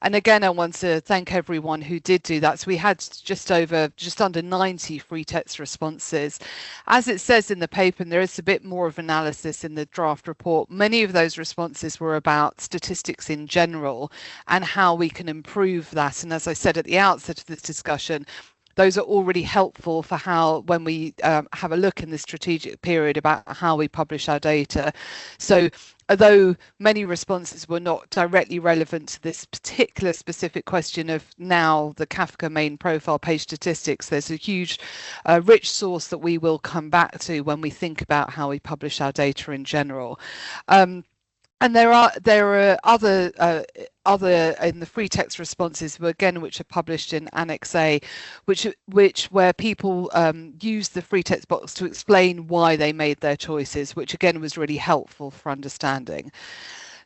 C: And again, I want to thank everyone who did do that. So we had just under 90 free text responses. As it says in the paper, and there is a bit more of analysis in the draft report, many of those responses were about statistics in general and how we can improve that. And as I said at the outset of this discussion, those are already helpful for how, when we have a look in the strategic period about how we publish our data. So although many responses were not directly relevant to this particular specific question of now the CAFCA main profile page statistics, there's a huge rich source that we will come back to when we think about how we publish our data in general. And there are other in the free text responses, again, which are published in Annex A, where people use the free text box to explain why they made their choices, which again was really helpful for understanding.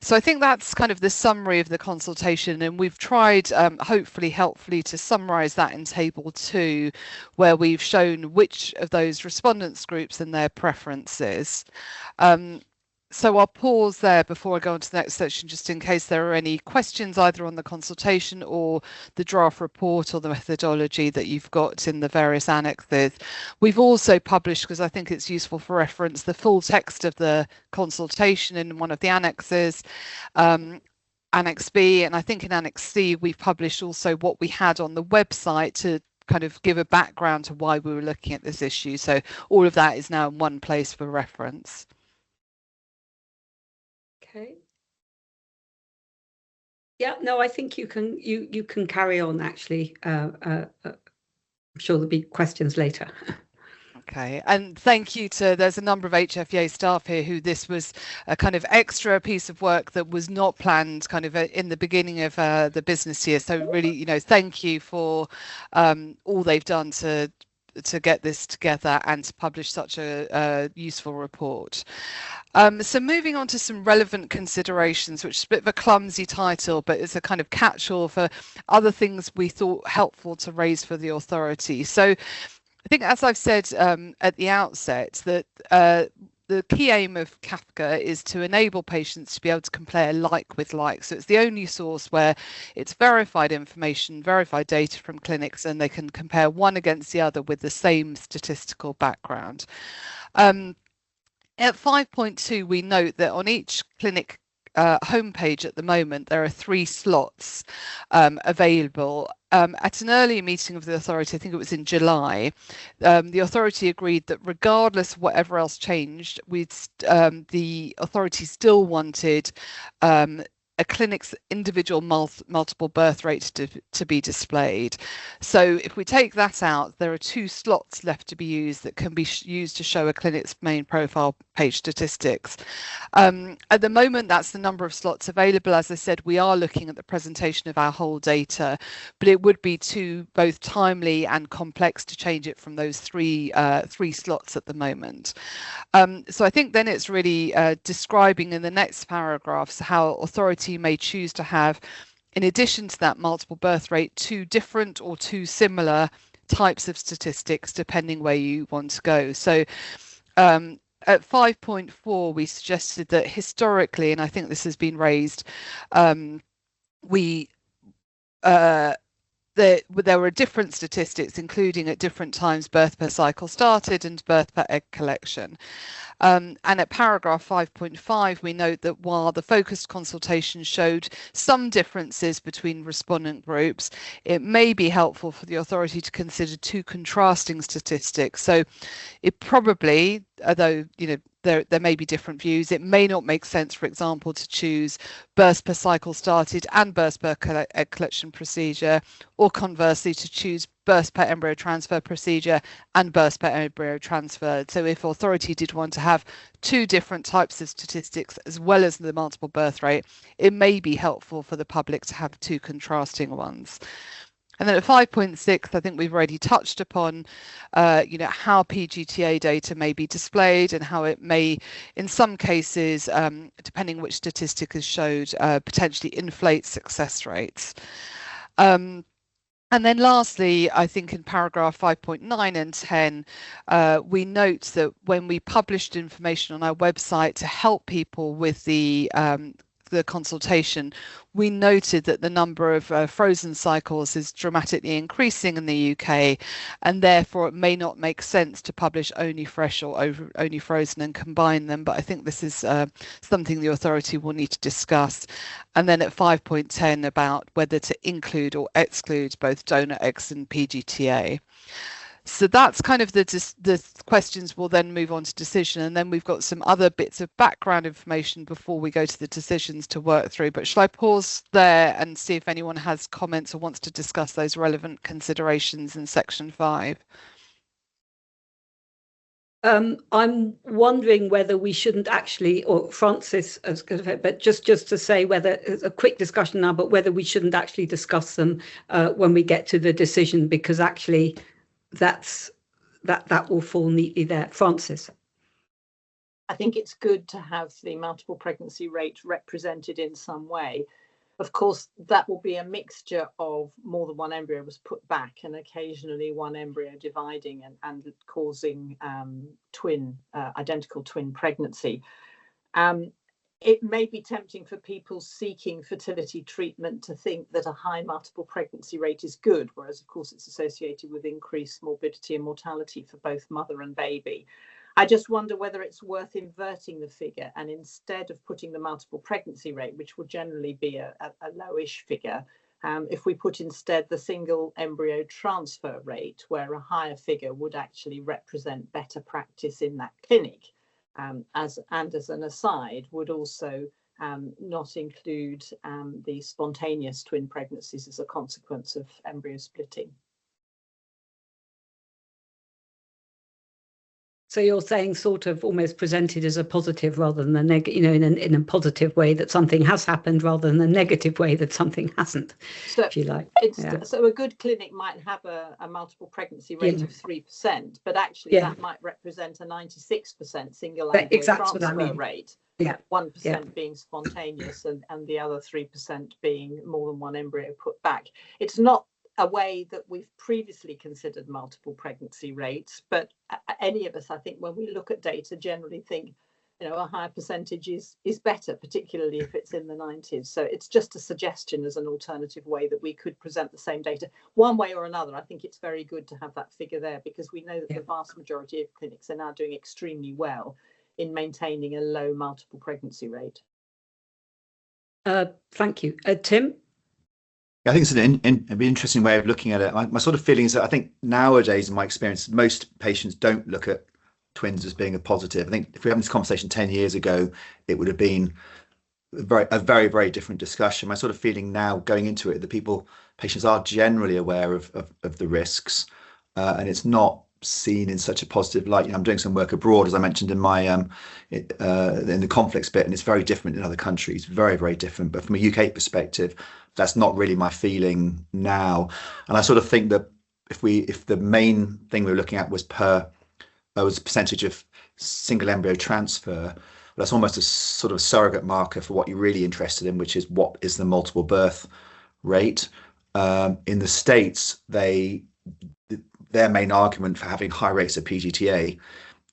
C: So I think that's kind of the summary of the consultation, and we've tried, hopefully helpfully, to summarise that in Table 2, where we've shown which of those respondents groups and their preferences. So I'll pause there before I go on to the next section, just in case there are any questions either on the consultation or the draft report or the methodology that you've got in the various annexes. We've also published, because I think it's useful for reference, the full text of the consultation in one of the annexes, Annex B, and I think in Annex C we've published also what we had on the website to kind of give a background to why we were looking at this issue. So all of that is now in one place for reference.
A: Okay. Yeah, no, I think you can carry on, actually. I'm sure there'll be questions later.
C: Okay, and thank you to, there's a number of HFEA staff here who this was a kind of extra piece of work that was not planned kind of in the beginning of the business year. So really, you know, thank you for all they've done to get this together and to publish such a useful report. So moving on to some relevant considerations, which is a bit of a clumsy title, but it's a kind of catch-all for other things we thought helpful to raise for the authority. So I think, as I've said at the outset, that the key aim of CAFCA is to enable patients to be able to compare like with like. So it's the only source where it's verified information, verified data from clinics, and they can compare one against the other with the same statistical background. At 5.2, we note that on each clinic homepage at the moment, there are 3 slots available at an earlier meeting of the authority, I think it was in July, the authority agreed that regardless of whatever else changed, the authority still wanted a clinic's individual multiple birth rate to be displayed. So if we take that out, there are 2 slots left to be used that can be used to show a clinic's main profile page statistics. At the moment, that's the number of slots available. As I said, we are looking at the presentation of our whole data, but it would be too both timely and complex to change it from those three slots at the moment. So I think then it's really describing in the next paragraphs how authority may choose to have, in addition to that multiple birth rate, 2 different or 2 similar types of statistics, depending where you want to go. So at 5.4, we suggested that historically, and I think this has been raised, there were different statistics, including at different times birth per cycle started and birth per egg collection. And at paragraph 5.5, we note that while the focused consultation showed some differences between respondent groups, it may be helpful for the authority to consider 2 contrasting statistics. So it probably, although there may be different views, it may not make sense, for example, to choose births per cycle started and births per egg collection procedure, or conversely to choose births per embryo transfer procedure and births per embryo transferred. So if authority did want to have 2 different types of statistics as well as the multiple birth rate, it may be helpful for the public to have 2 contrasting ones. And then at 5.6, I think we've already touched upon, how PGTA data may be displayed and how it may, in some cases, depending which statistic is showed, potentially inflate success rates. And then lastly, I think in paragraph 5.9 and 10, we note that when we published information on our website to help people with the consultation, we noted that the number of frozen cycles is dramatically increasing in the UK, and therefore it may not make sense to publish only fresh or only frozen and combine them. But I think this is something the authority will need to discuss. And then at 5.10 about whether to include or exclude both donor eggs and PGTA. So that's kind of the questions. We'll then move on to decision, and then we've got some other bits of background information before we go to the decisions to work through. But shall I pause there and see if anyone has comments or wants to discuss those relevant considerations in section 5?
A: I'm wondering whether we shouldn't actually, or Francis, but just to say whether it's a quick discussion now, but whether we shouldn't actually discuss them when we get to the decision, because actually that will fall neatly there. Francis.
K: I think it's good to have the multiple pregnancy rate represented in some way. Of course, that will be a mixture of more than one embryo was put back and occasionally one embryo dividing and causing identical twin pregnancy. It may be tempting for people seeking fertility treatment to think that a high multiple pregnancy rate is good, whereas of course it's associated with increased morbidity and mortality for both mother and baby. I just wonder whether it's worth inverting the figure, and instead of putting the multiple pregnancy rate, which would generally be a lowish figure, if we put instead the single embryo transfer rate, where a higher figure would actually represent better practice in that clinic. As an aside, would also not include the spontaneous twin pregnancies as a consequence of embryo splitting.
A: So you're saying sort of almost presented as a positive rather than a negative, in a positive way that something has happened rather than a negative way that something hasn't,
K: so,
A: if you like.
K: So a good clinic might have a multiple pregnancy rate of 3%, but actually that might represent a 96% single embryo transfer rate. 1% being spontaneous and the other 3% being more than one embryo put back. It's not a way that we've previously considered multiple pregnancy rates, but any of us, I think, when we look at data, generally think, a higher percentage is better, particularly if it's in the 90s. So it's just a suggestion as an alternative way that we could present the same data. One way or another, I think it's very good to have that figure there, because we know that the vast majority of clinics are now doing extremely well in maintaining a low multiple pregnancy rate.
A: Thank you. Tim?
F: I think it's an interesting way of looking at it. My sort of feeling is that I think nowadays, in my experience, most patients don't look at twins as being a positive. I think if we were having this conversation 10 years ago, it would have been a very, very different discussion. My sort of feeling now going into it, the patients are generally aware of the risks, and it's not seen in such a positive light. You know, I'm doing some work abroad, as I mentioned in my in the conflicts bit, and it's very different in other countries, very, very different. But from a UK perspective, that's not really my feeling now. And I sort of think that if the main thing we were looking at was percentage of single embryo transfer, that's almost a sort of surrogate marker for what you're really interested in, which is what is the multiple birth rate. In the States, their main argument for having high rates of PGTA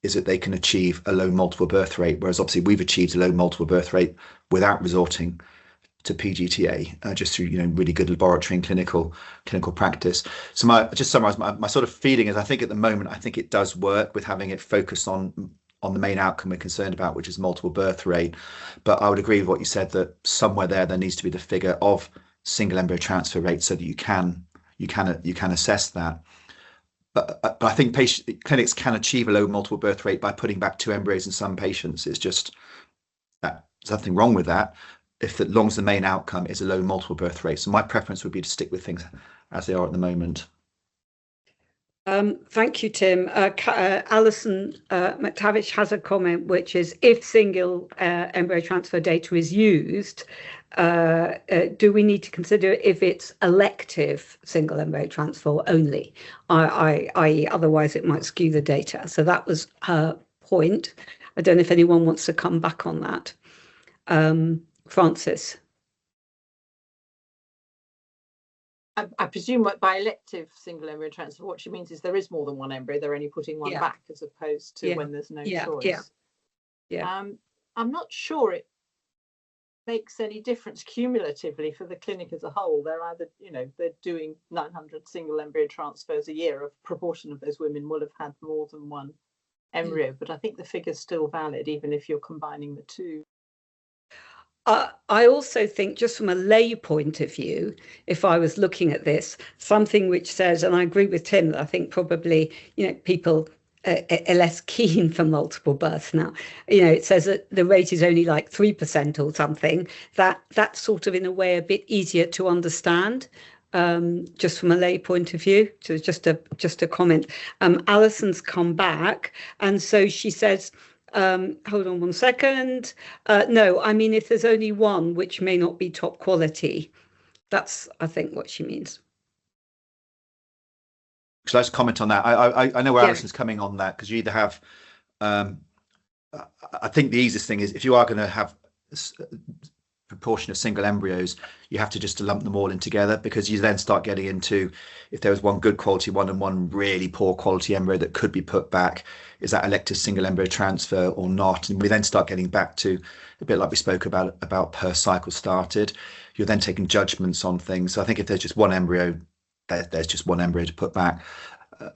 F: is that they can achieve a low multiple birth rate, whereas obviously we've achieved a low multiple birth rate without resorting to PGTA, just through really good laboratory and clinical practice. So just summarize my sort of feeling is I think at the moment it does work with having it focused on the main outcome we're concerned about, which is multiple birth rate. But I would agree with what you said, that somewhere there needs to be the figure of single embryo transfer rate so that you can assess that. But I think clinics can achieve a low multiple birth rate by putting back 2 embryos in some patients. It's just there's nothing wrong with that, as long as the main outcome is a low multiple birth rate. So my preference would be to stick with things as they are at the moment.
A: Thank you, Tim. Alison McTavish has a comment, which is, if single embryo transfer data is used, do we need to consider if it's elective single embryo transfer only, i.e. otherwise it might skew the data? So that was her point. I don't know if anyone wants to come back on that. Francis.
K: I presume by elective single embryo transfer, what she means is there is more than one embryo, they're only putting one back, as opposed to when there's no choice. I'm not sure it makes any difference cumulatively for the clinic as a whole. They're either, they're doing 900 single embryo transfers a year. A proportion of those women will have had more than one embryo, but I think the figure's still valid, even if you're combining the two.
A: I also think, just from a lay point of view, if I was looking at this, something which says, and I agree with Tim, that I think probably, people are less keen for multiple births now. It says that the rate is only like 3% or something. That's sort of, in a way, a bit easier to understand, just from a lay point of view. So just a comment. Alison's come back, and so she says, hold on one second. No, I mean, if there's only one, which may not be top quality, that's, I think, what she means.
F: Shall I just comment on that? I know where Alison's coming on that, because you either have, I think the easiest thing is, if you are going to have a proportion of single embryos, you have to just lump them all in together, because you then start getting into, if there was one good quality one and one really poor quality embryo that could be put back, is that elective single embryo transfer or not? And we then start getting back to a bit like we spoke about per cycle started. You're then taking judgments on things. So I think if there's just one embryo, there's just one embryo to put back.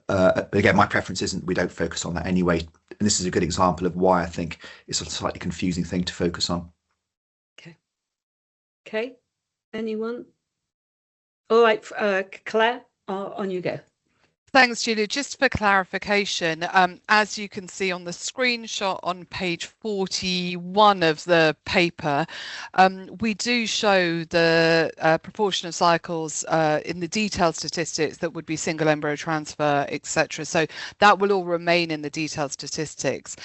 F: But again, my preference isn't, we don't focus on that anyway. And this is a good example of why I think it's a slightly confusing thing to focus on.
A: Okay. Anyone? All right, Claire, on you go.
C: Thanks, Julia. Just for clarification, as you can see on the screenshot on page 41 of the paper, we do show the proportion of cycles in the detailed statistics that would be single embryo transfer, etc. So that will all remain in the detailed statistics.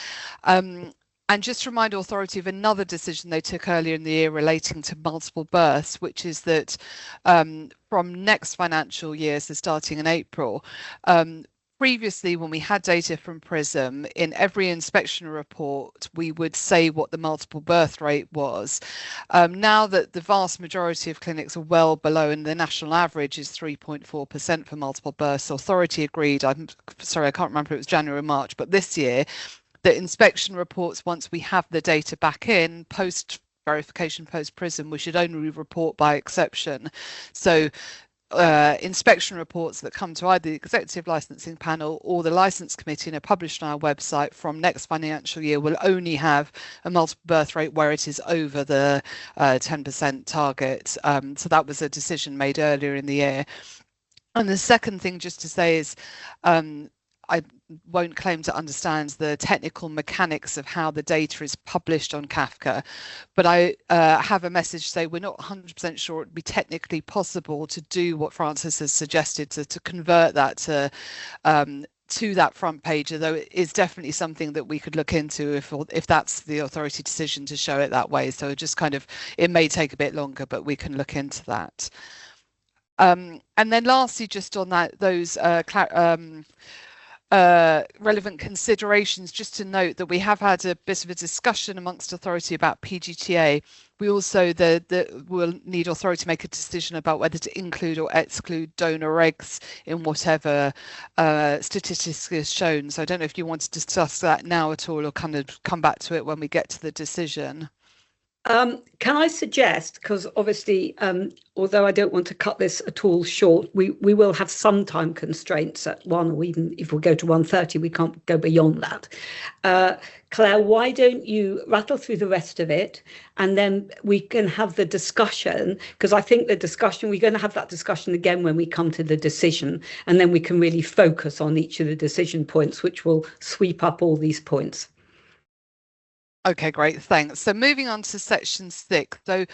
C: And just to remind Authority of another decision they took earlier in the year relating to multiple births, which is that from next financial year, so starting in April, previously when we had data from PRISM, in every inspection report, we would say what the multiple birth rate was. Now that the vast majority of clinics are well below, and the national average is 3.4% for multiple births, Authority agreed, I'm sorry, I can't remember if it was January or March, but this year, the inspection reports, once we have the data back in, post verification, post PRISM, we should only report by exception. So inspection reports that come to either the Executive Licensing Panel or the Licence Committee and are published on our website from next financial year will only have a multiple birth rate where it is over the 10% target. So that was a decision made earlier in the year. And the second thing just to say is I won't claim to understand the technical mechanics of how the data is published on Kafka, but I have a message to say we're not 100% sure it would be technically possible to do what Francis has suggested to convert that to that front page, although it is definitely something that we could look into if that's the authority decision to show it that way. So just kind of, it may take a bit longer, but we can look into that. And then lastly, just on that, those relevant considerations, just to note that we have had a bit of a discussion amongst authority about PGTA. We also will need authority to make a decision about whether to include or exclude donor eggs in whatever statistics is shown. So I don't know if you want to discuss that now at all or kind of come back to it when we get to the decision.
A: Can I suggest, because obviously, although I don't want to cut this at all short, we will have some time constraints at 1, or even if we go to 1:30, we can't go beyond that. Claire, why don't you rattle through the rest of it, and then we can have the discussion, because I think we're going to have that discussion again when we come to the decision, and then we can really focus on each of the decision points, which will sweep up all these points.
C: Okay, great, thanks. So moving on to section 6. So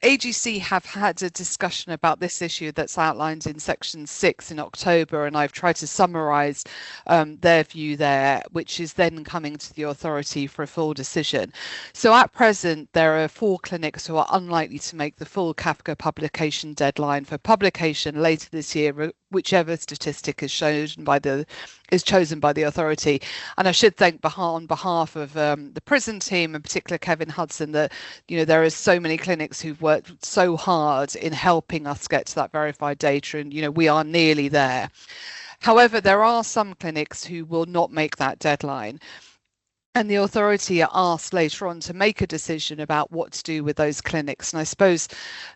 C: AGC have had a discussion about this issue that's outlined in section 6 in October, and I've tried to summarise their view there, which is then coming to the authority for a full decision. So at present, there are 4 clinics who are unlikely to make the full Kafka publication deadline for publication later this year, whichever statistic is chosen by the authority. And I should thank on behalf of the prison team, in particular Kevin Hudson, that there are so many clinics who've worked so hard in helping us get to that verified data, and we are nearly there. However, there are some clinics who will not make that deadline. And the authority are asked later on to make a decision about what to do with those clinics. And I suppose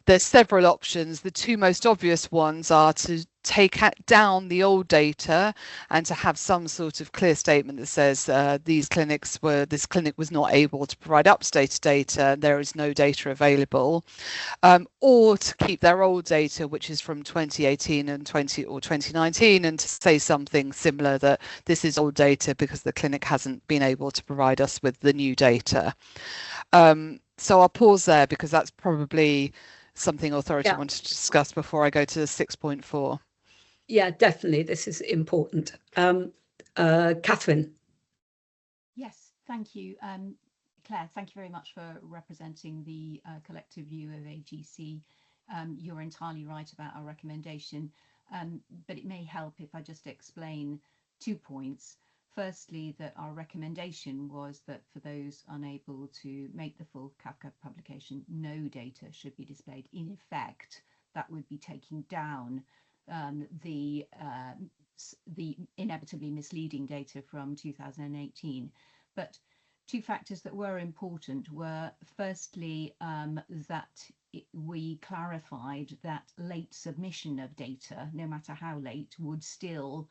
C: there's several options. The 2 most obvious ones are to take down the old data and to have some sort of clear statement that says this clinic was not able to provide up-to-date data, there is no data available, or to keep their old data, which is from 2018 and 2019, and to say something similar that this is old data because the clinic hasn't been able to provide us with the new data. So I'll pause there because that's probably something authority wanted to discuss before I go to 6.4.
A: Yeah, definitely. This is important. Catherine.
L: Yes, thank you. Claire, thank you very much for representing the collective view of AGC. You're entirely right about our recommendation, but it may help if I just explain 2 points. Firstly, that our recommendation was that for those unable to make the full Kafka publication, no data should be displayed. In effect, that would be taking down the inevitably misleading data from 2018. But 2 factors that were important were, firstly, that we clarified that late submission of data, no matter how late, would still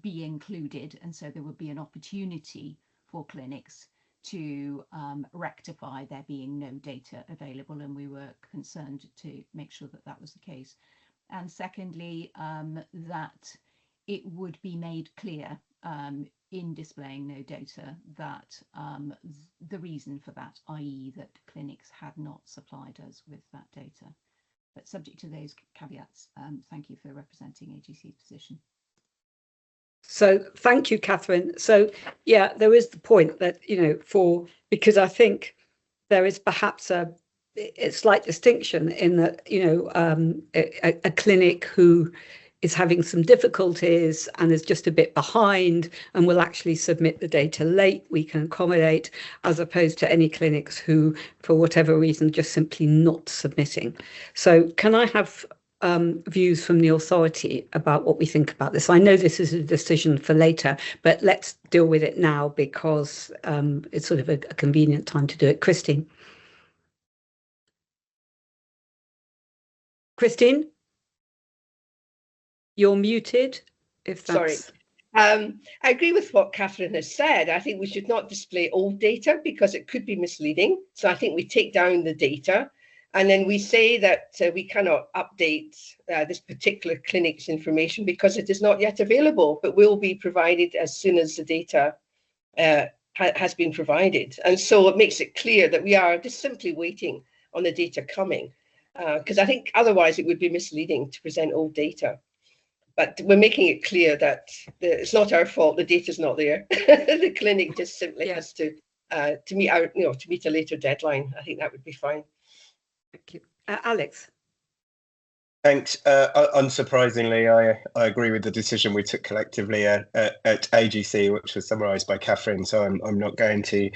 L: be included, and so there would be an opportunity for clinics to rectify there being no data available, and we were concerned to make sure that that was the case. And secondly, that it would be made clear in displaying no data that the reason for that, i.e. that clinics had not supplied us with that data. But subject to those caveats, thank you for representing AGC's position.
A: So thank you, Catherine. So yeah, there is the point that, because I think there is perhaps a slight distinction in that, a clinic who is having some difficulties and is just a bit behind and will actually submit the data late, we can accommodate, as opposed to any clinics who, for whatever reason, just simply not submitting. So can I have views from the authority about what we think about this? I know this is a decision for later, but let's deal with it now because it's sort of a convenient time to do it. Christine. Christine, you're muted. If that's...
J: Sorry. I agree with what Catherine has said. I think we should not display old data because it could be misleading. So I think we take down the data and then we say that we cannot update this particular clinic's information because it is not yet available, but will be provided as soon as the data has been provided. And so it makes it clear that we are just simply waiting on the data coming, because I think otherwise it would be misleading to present old data. But we're making it clear that it's not our fault. The data's not there. The clinic just simply has to meet our, to meet a later deadline. I think that would be fine.
A: Thank you, Alex.
D: Thanks. Unsurprisingly, I agree with the decision we took collectively at AGC, which was summarised by Catherine. So I'm not going to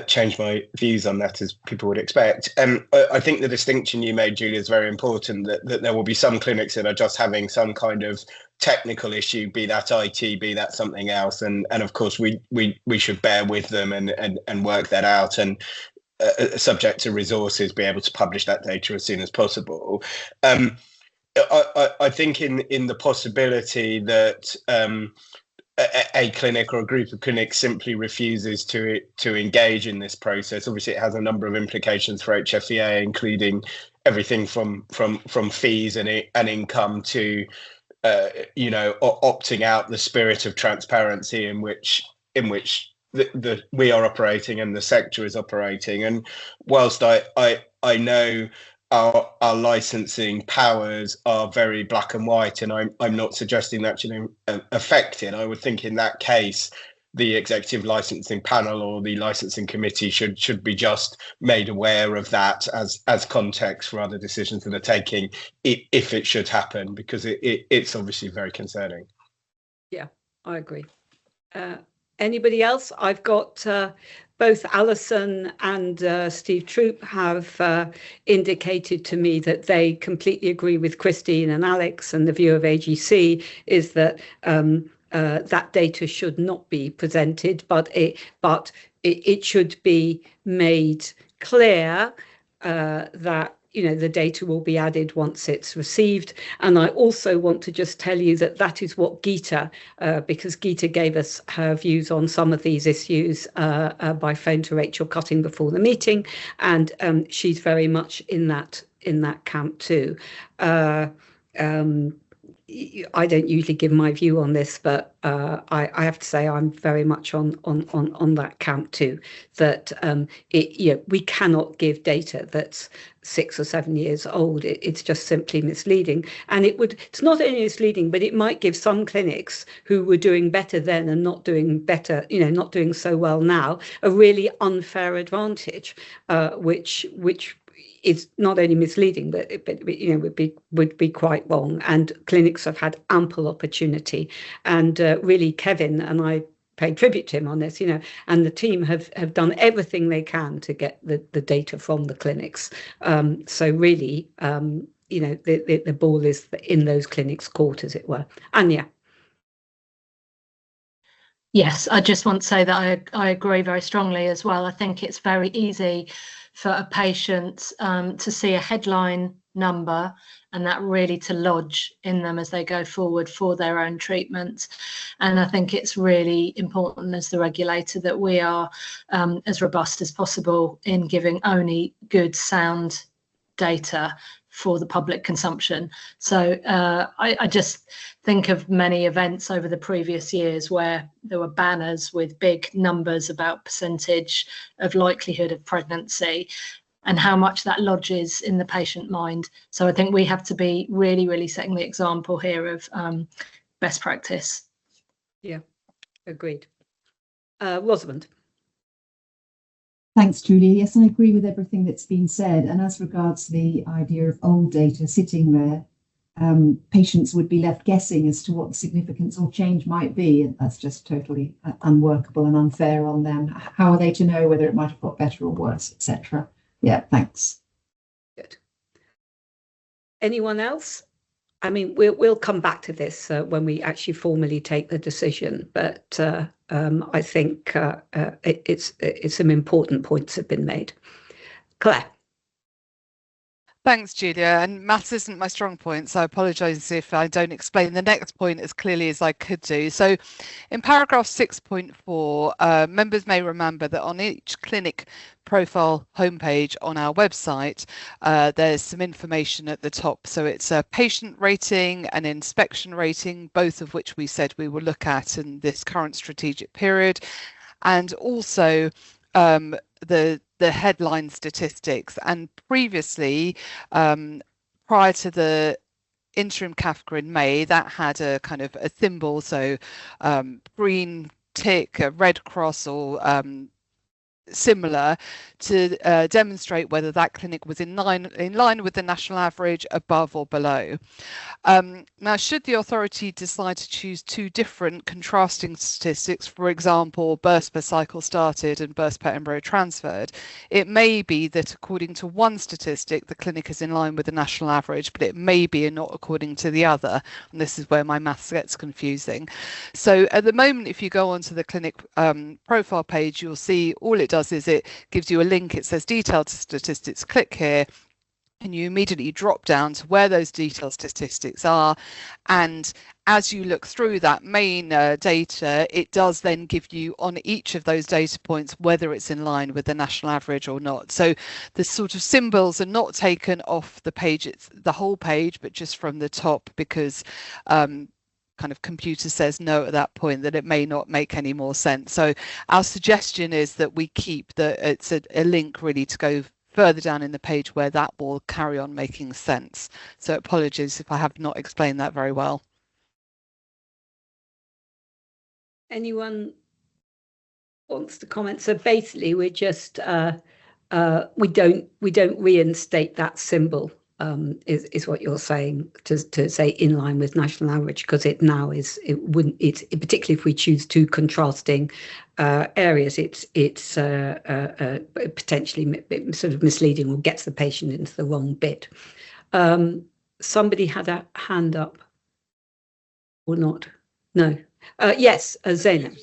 D: change my views on that, as people would expect. I think the distinction you made, Julia, is very important. That there will be some clinics that are just having some kind of technical issue, be that IT, be that something else, and of course we should bear with them and work that out, and subject to resources, be able to publish that data as soon as possible. I think in the possibility that a clinic or a group of clinics simply refuses to engage in this process, obviously it has a number of implications for HFEA, including everything from fees and income to opting out the spirit of transparency in which we are operating and the sector is operating. And whilst I know our licensing powers are very black and white, and I'm not suggesting that should affect it, I would think in that case the executive licensing panel or the licensing committee should be just made aware of that as context for other decisions that are taking if it should happen, because it's obviously very concerning.
A: Yeah, I agree. Anybody else? I've got both Alison and Steve Troop have indicated to me that they completely agree with Christine and Alex, and the view of AGC is that that data should not be presented, but it should be made clear that the data will be added once it's received. And I also want to just tell you that is what Geeta, because Geeta gave us her views on some of these issues by phone to Rachel Cutting before the meeting, and she's very much in that camp too. I don't usually give my view on this, but I have to say I'm very much on that camp too. That we cannot give data that's 6 or 7 years old. It's just simply misleading, and it's not only misleading, but it might give some clinics who were doing better then and not doing better, not doing so well now, a really unfair advantage, which is not only misleading, but would be quite wrong. And clinics have had ample opportunity, and really Kevin and I pay tribute to him on this, and the team have done everything they can to get the data from the clinics. So really, the ball is in those clinics' court, as it were. Anya.
B: Yes, I just want to say that I agree very strongly as well. I think it's very easy for a patient to see a headline number and that really to lodge in them as they go forward for their own treatment. And I think it's really important as the regulator that we are as robust as possible in giving only good, sound data for the public consumption. So I just think of many events over the previous years where there were banners with big numbers about percentage of likelihood of pregnancy and how much that lodges in the patient mind. So I think we have to be really, really setting the example here of best practice.
A: Yeah, agreed. Rosamond.
M: Thanks, Julia. Yes, I agree with everything that's been said. And as regards the idea of old data sitting there, patients would be left guessing as to what the significance or change might be. And that's just totally unworkable and unfair on them. How are they to know whether it might have got better or worse, etc.? Yeah, thanks.
A: Good. Anyone else? I mean, we'll come back to this when we actually formally take the decision, but I think it's some important points have been made. Claire.
C: Thanks, Julia. And maths isn't my strong point, so I apologise if I don't explain the next point as clearly as I could do. So in paragraph 6.4, members may remember that on each clinic profile homepage on our website, there's some information at the top. So it's a patient rating and inspection rating, both of which we said we will look at in this current strategic period. And also the headline statistics. And previously, prior to the interim CAFCA in May, that had a kind of a symbol, so green tick, a red cross, or similar, to demonstrate whether that clinic was in line with the national average, above or below. Now, should the authority decide to choose two different contrasting statistics, for example, births per cycle started and births per embryo transferred, it may be that according to one statistic, the clinic is in line with the national average, but it may be not according to the other. And this is where my maths gets confusing. So at the moment, if you go onto the clinic profile page, you'll see all it does is it gives you a link. It says detailed statistics, click here, and you immediately drop down to where those detailed statistics are. And as you look through that main data, it does then give you on each of those data points whether it's in line with the national average or not. So the sort of symbols are not taken off the page, it's the whole page, but just from the top, because kind of computer says no at that point, that it may not make any more sense. So our suggestion is that we keep it's a link really to go further down in the page where that will carry on making sense. So apologies if I have not explained that very well.
A: Anyone wants to comment? So basically we're just we don't reinstate that symbol, is what you're saying, to say in line with national average, because it now is, it's particularly if we choose two contrasting areas, it's potentially sort of misleading or gets the patient into the wrong bit. Somebody had a hand up or not? No. Yes, Zainab.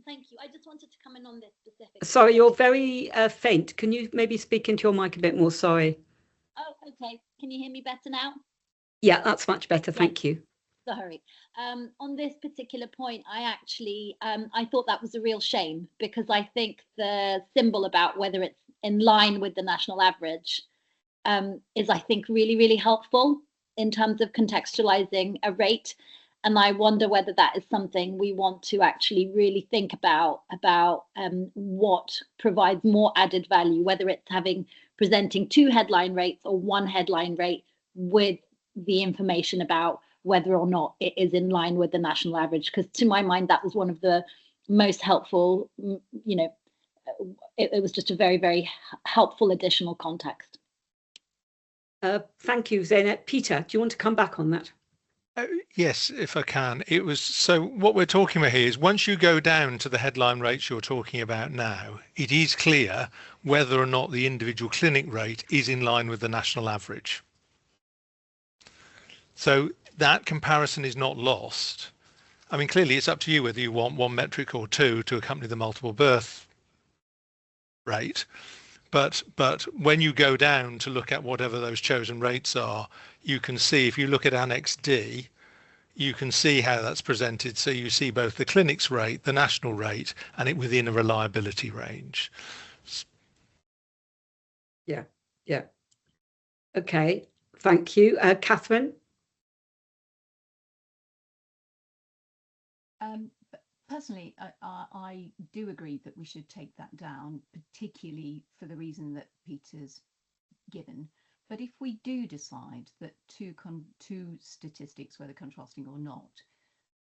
H: Thank you. I just wanted to come in on this specific.
A: Sorry, you're very faint. Can you maybe speak into your mic a bit more? Sorry.
H: Oh, okay. Can you hear me better now?
A: Yeah, that's much better. Thank you.
H: Sorry. On this particular point, I actually, I thought that was a real shame, because I think the symbol about whether it's in line with the national average is, I think, really, really helpful in terms of contextualizing a rate. And I wonder whether that is something we want to actually really think about what provides more added value, whether it's presenting two headline rates or one headline rate with the information about whether or not it is in line with the national average. Because to my mind, that was one of the most helpful, it was just a very, very helpful additional context.
A: Thank you, Zainab. Peter, do you want to come back on that?
G: Yes, if I can. It was, so what we're talking about here is once you go down to the headline rates you're talking about now, it is clear whether or not the individual clinic rate is in line with the national average. So that comparison is not lost. I mean, clearly it's up to you whether you want one metric or two to accompany the multiple birth rate. But when you go down to look at whatever those chosen rates are, you can see, if you look at Annex D, you can see how that's presented. So you see both the clinic's rate, the national rate, and it within a reliability range.
A: Yeah. Okay, thank you. Catherine?
L: Personally, I do agree that we should take that down, particularly for the reason that Peter's given. But if we do decide that two statistics, whether contrasting or not,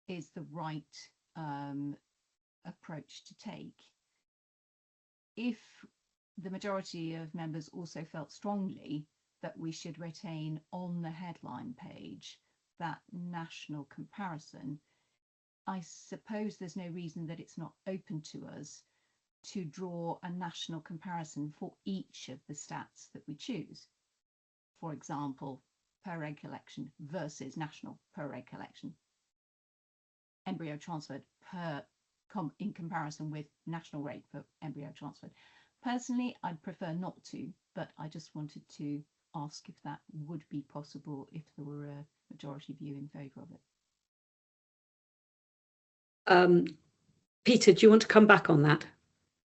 L: is the right approach to take, if the majority of members also felt strongly that we should retain on the headline page that national comparison, I suppose there's no reason that it's not open to us to draw a national comparison for each of the stats that we choose. For example, per egg collection versus national per egg collection. Embryo transferred in comparison with national rate for embryo transferred. Personally, I'd prefer not to, but I just wanted to ask if that would be possible if there were a majority view in favour of it.
A: Peter, do you want to come back on that?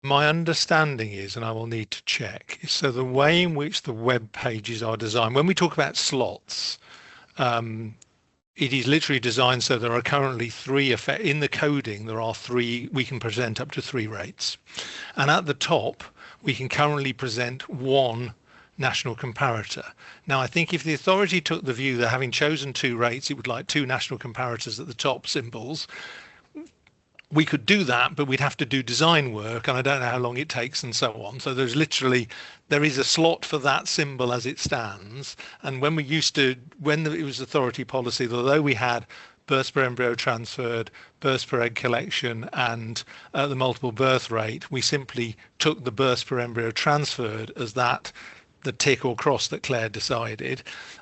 G: My understanding is, and I will need to check, so the way in which the web pages are designed, when we talk about slots, it is literally designed so there are currently three in the coding. There are three. We can present up to 3 rates, and at the top we can currently present 1 national comparator. Now, I think if the authority took the view that having chosen 2 rates, it would like 2 national comparators at the top symbols. We could do that, but we'd have to do design work, and I don't know how long it takes and so on. So there is a slot for that symbol as it stands. And when it was authority policy, although we had births per embryo transferred, births per egg collection, and the multiple birth rate, we simply took the births per embryo transferred as the tick or cross that Claire decided.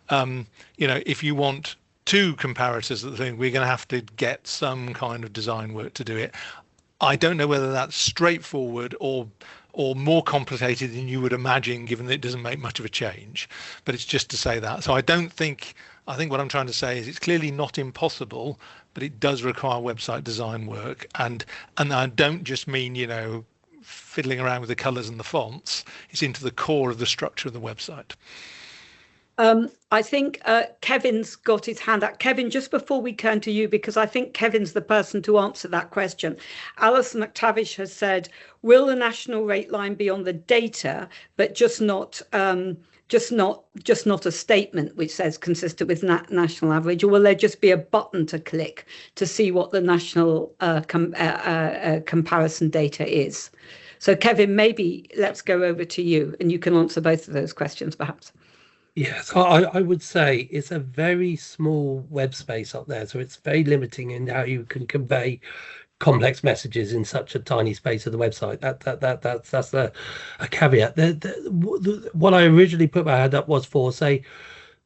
G: If you want 2 comparators at the thing, we're going to have to get some kind of design work to do it. I don't know whether that's straightforward or more complicated than you would imagine, given that it doesn't make much of a change. But it's just to say that. So I think what I'm trying to say is it's clearly not impossible, but it does require website design work. And I don't just mean, fiddling around with the colors and the fonts. It's into the core of the structure of the website.
A: I think Kevin's got his hand up. Kevin, just before we turn to you, because I think Kevin's the person to answer that question. Alison McTavish has said, will the national rate line be on the data, but just not a statement which says consistent with national average, or will there just be a button to click to see what the national comparison data is? So Kevin, maybe let's go over to you and you can answer both of those questions perhaps.
N: Yes, I would say it's a very small web space up there, so it's very limiting in how you can convey complex messages in such a tiny space of the website. That's a caveat. What I originally put my hand up was for, say,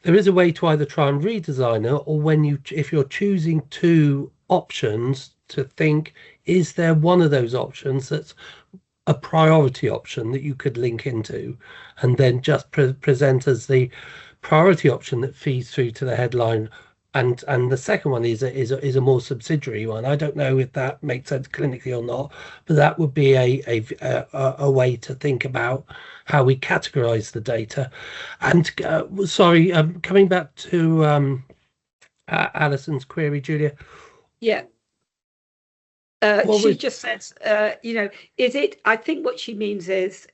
N: there is a way to either try and redesign it, or if you're choosing 2 options, to think, is there one of those options that's a priority option that you could link into, and then just present as the priority option that feeds through to the headline, and the second one is a more subsidiary one. I don't know if that makes sense clinically or not, but that would be a way to think about how we categorize the data. And sorry, coming back to Alison's query, Julia.
A: Yeah. She just says, is it? I think what she means is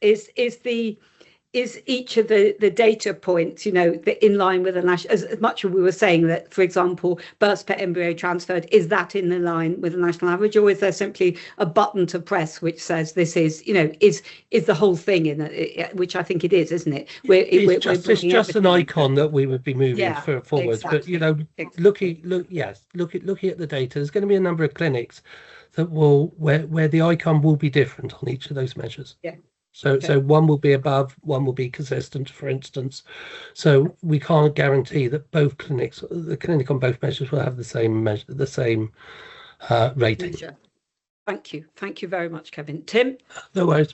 A: each of the data points, in line with the national, as much as we were saying that, for example, births per embryo transferred, is that in the line with the national average, or is there simply a button to press which says this is, is the whole thing in it, which I think it is, isn't it?
N: It's just an icon that we would be moving forward.
A: Exactly.
N: But looking at the data, there's going to be a number of clinics that where the icon will be different on each of those measures.
A: Yeah.
N: So one will be above, one will be consistent, for instance. So we can't guarantee that the clinic on both measures will have the same measure, the same rating.
A: Thank you very much, Kevin. Tim?
N: No worries.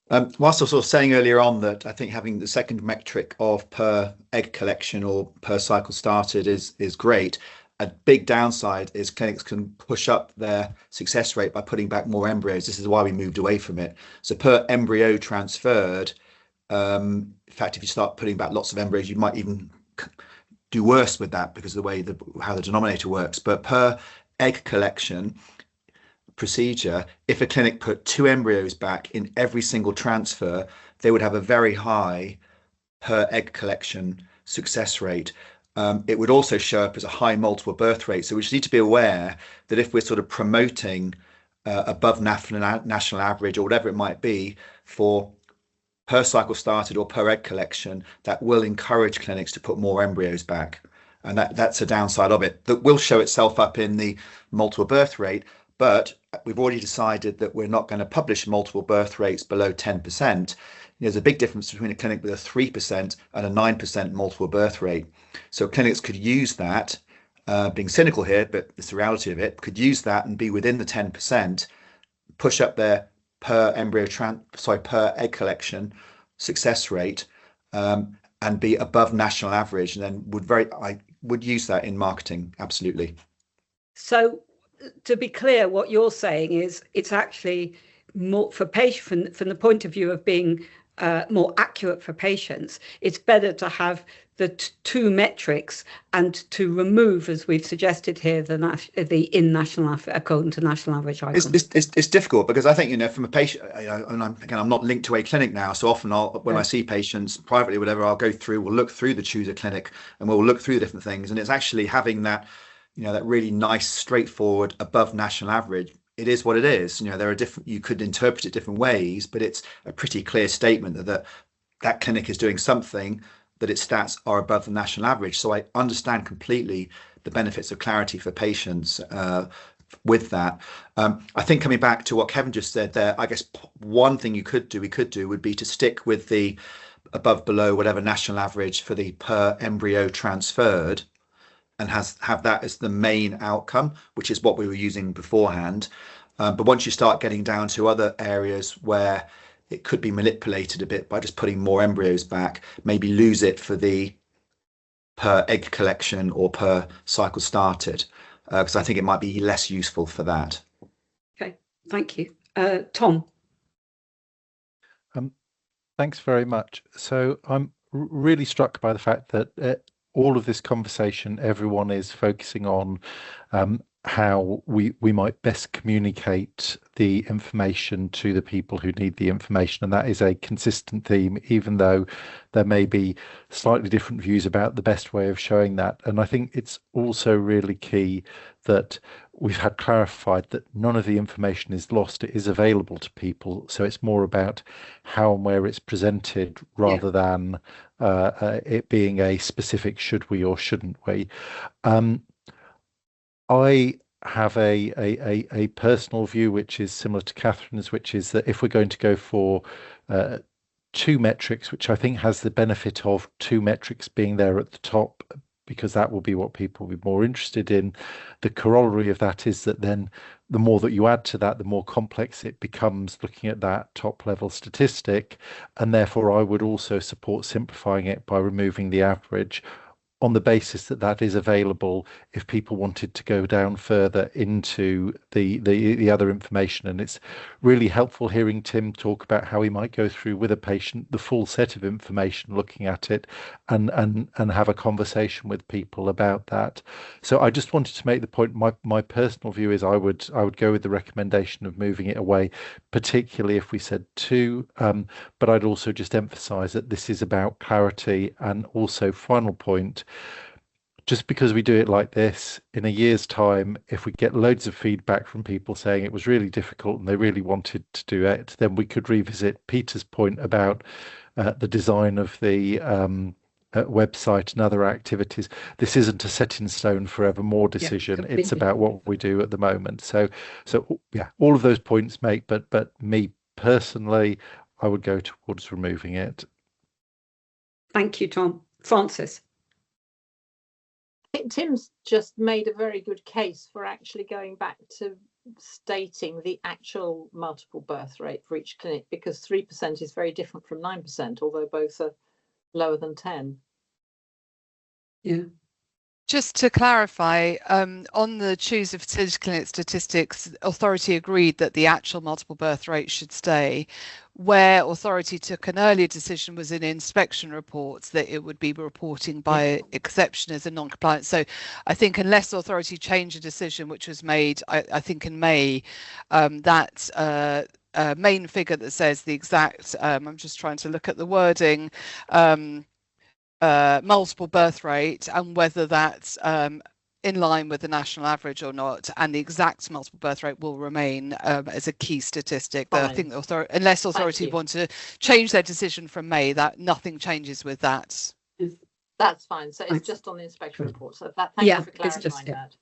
F: Whilst I was sort of saying earlier on that I think having the second metric of per egg collection or per cycle started is great, a big downside is clinics can push up their success rate by putting back more embryos. This is why we moved away from it. So per embryo transferred, in fact, if you start putting back lots of embryos, you might even do worse with that because of the way how the denominator works. But per egg collection procedure, if a clinic put 2 embryos back in every single transfer, they would have a very high per egg collection success rate. It would also show up as a high multiple birth rate. So we just need to be aware that if we're sort of promoting above national average or whatever it might be for per cycle started or per egg collection, that will encourage clinics to put more embryos back. And that's a downside of it. That will show itself up in the multiple birth rate, but we've already decided that we're not going to publish multiple birth rates below 10%. There's a big difference between a clinic with a 3% and a 9% multiple birth rate. So clinics could use that, being cynical here, but it's the reality of it, could use that and be within the 10%, push up their per per egg collection success rate, and be above national average, and then I would use that in marketing, absolutely.
A: So to be clear, what you're saying is it's actually more for patient from the point of view of being more accurate for patients. It's better to have the two metrics and to remove, as we've suggested here, the in national according to national average icon.
F: It's difficult because I think, you know, from a patient, and I'm not linked to a clinic now, so often when I see patients privately, whatever, we'll look through the Choose a Clinic and we'll look through the different things, and it's actually having that, you know, that really nice, straightforward, above national average. It is what it is. You know, there are different, you could interpret it different ways, but it's a pretty clear statement that clinic is doing something, that its stats are above the national average. So I understand completely the benefits of clarity for patients with that. I think coming back to what Kevin just said there, I guess one thing we could do would be to stick with the above, below, whatever national average for the per embryo transferred, and have that as the main outcome, which is what we were using beforehand. But once you start getting down to other areas where it could be manipulated a bit by just putting more embryos back, maybe lose it for the per egg collection or per cycle started, because I think it might be less useful for that.
A: Okay, thank you. Tom.
I: Thanks very much. So I'm really struck by the fact that all of this conversation, everyone is focusing on how we might best communicate the information to the people who need the information, and that is a consistent theme, even though there may be slightly different views about the best way of showing that. And I think it's also really key that we've had clarified that none of the information is lost, it is available to people. So it's more about how and where it's presented rather than it being a specific should we or shouldn't we. I have a personal view which is similar to Catherine's, which is that if we're going to go for two metrics, which I think has the benefit of two metrics being there at the top, because that will be what people will be more interested in. The corollary of that is that then the more that you add to that, the more complex it becomes looking at that top level statistic. And therefore, I would also support simplifying it by removing the average, on the basis that that is available if people wanted to go down further into the other information. And it's really helpful hearing Tim talk about how he might go through with a patient the full set of information, looking at it and have a conversation with people about that. So I just wanted to make the point, my personal view is I would go with the recommendation of moving it away, particularly if we said two, but I'd also just emphasize that this is about clarity. And also, final point, just because we do it like this, in a year's time, if we get loads of feedback from people saying it was really difficult and they really wanted to do it, then we could revisit Peter's point about the design of the website and other activities. This isn't a set in stone forevermore decision. It's about what we do at the moment. So yeah, all of those points make, but me personally, I would go towards removing it.
A: Thank you, Tom. Francis.
K: I think Tim's just made a very good case for actually going back to stating the actual multiple birth rate for each clinic, because 3% is very different from 9%, although both are lower than 10.
A: Yeah.
C: Just to clarify, on the Choose a Fertility Clinic statistics, Authority agreed that the actual multiple birth rate should stay. Where Authority took an earlier decision was in inspection reports that it would be reporting by exception as a non-compliant. So I think unless Authority changed a decision which was made, I think in May, that main figure that says the exact, I'm just trying to look at the wording, multiple birth rate and whether that's in line with the national average or not, and the exact multiple birth rate will remain as a key statistic. But I think unless Authority want to change their decision from May, that nothing changes with that.
K: That's fine. So it's just on the inspection report. So thank you for clarifying that.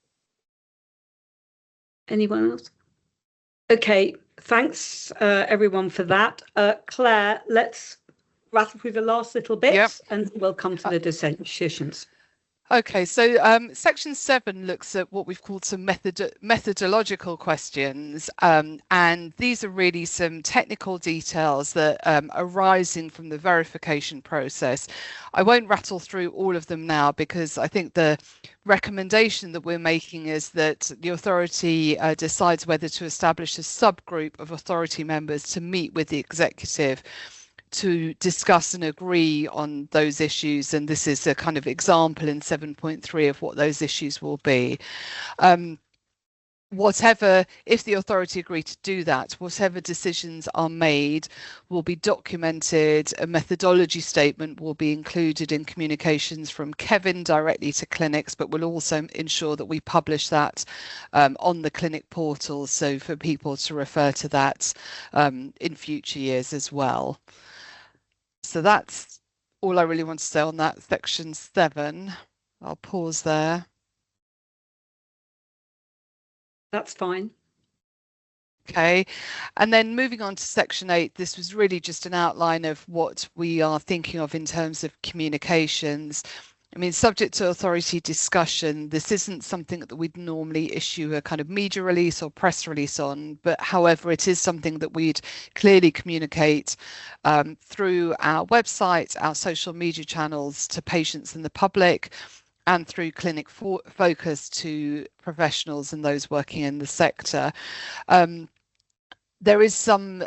A: Anyone else? Okay, thanks everyone for that. Claire, let's rattle through the last little bits and we'll come to the decisions.
C: Okay, so section 7 looks at what we've called some methodological questions, and these are really some technical details that are arising from the verification process. I won't rattle through all of them now because I think the recommendation that we're making is that the authority decides whether to establish a subgroup of authority members to meet with the executive to discuss and agree on those issues, and this is a kind of example in 7.3 of what those issues will be. Whatever, if the authority agree to do that, whatever decisions are made will be documented. A methodology statement will be included in communications from Kevin directly to clinics, but we'll also ensure that we publish that on the clinic portal, so for people to refer to that in future years as well. So that's all I really want to say on that section 7. I'll pause there.
A: That's fine.
C: Okay, and then moving on to section 8, this was really just an outline of what we are thinking of in terms of communications. I mean, subject to authority discussion, this isn't something that we'd normally issue a kind of media release or press release on, but however, it is something that we'd clearly communicate through our website, our social media channels to patients and the public, and through clinic focus to professionals and those working in the sector. There is some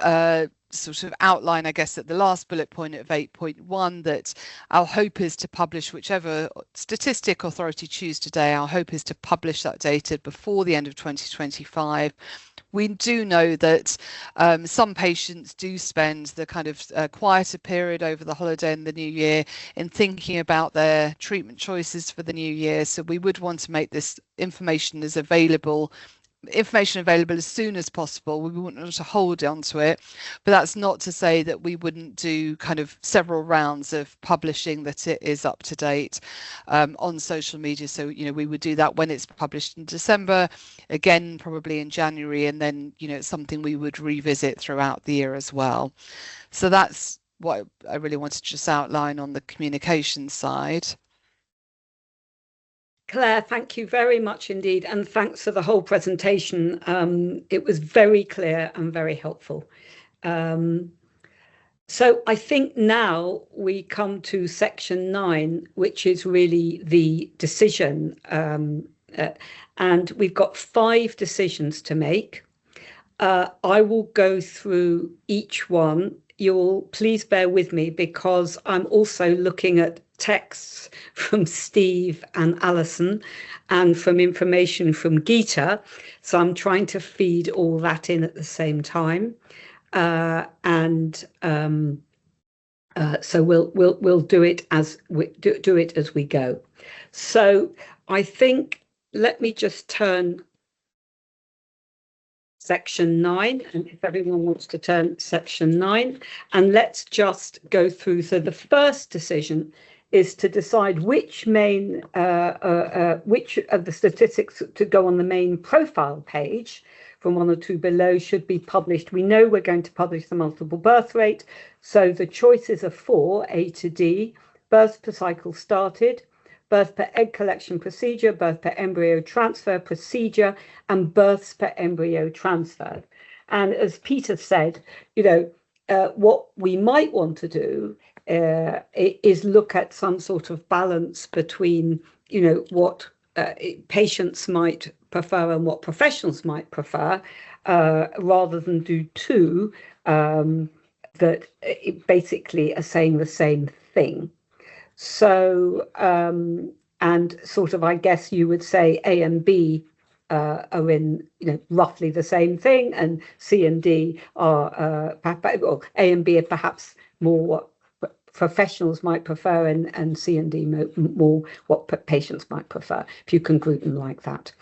C: sort of outline, I guess, at the last bullet point of 8.1 that our hope is to publish whichever statistic authority choose today. Our hope is to publish that data before the end of 2025. We do know that some patients do spend the kind of quieter period over the holiday and the new year in thinking about their treatment choices for the new year. So we would want to make this information available as soon as possible. We wouldn't want to hold on to it, but that's not to say that we wouldn't do kind of several rounds of publishing that it is up to date on social media. So, you know, we would do that when it's published in December, again, probably in January, and then, you know, it's something we would revisit throughout the year as well. So that's what I really wanted to just outline on the communication side.
A: Claire, thank you very much indeed, and thanks for the whole presentation. It was very clear and very helpful. So I think now we come to section 9, which is really the decision, and we've got 5 decisions to make. I will go through each one. You'll please bear with me because I'm also looking at texts from Steve and Alison and from information from Geeta. So I'm trying to feed all that in at the same time. So we'll do it as we go. So I think, let me just turn section 9, and if everyone wants to turn section 9, and let's just go through. So the first decision is to decide which which of the statistics to go on the main profile page from 1 or 2 below should be published. We know we're going to publish the multiple birth rate, so the choices are 4, A to D: births per cycle started, birth per egg collection procedure, birth per embryo transfer procedure, and births per embryo transfer. And as Peter said, you know, what we might want to do is look at some sort of balance between, you know, what patients might prefer and what professionals might prefer, rather than do 2 that basically are saying the same thing. So, and sort of, I guess you would say A and B are in, you know, roughly the same thing, and C and D are, well, A and B are perhaps more what professionals might prefer, and C and D more what patients might prefer, if you can group them like that.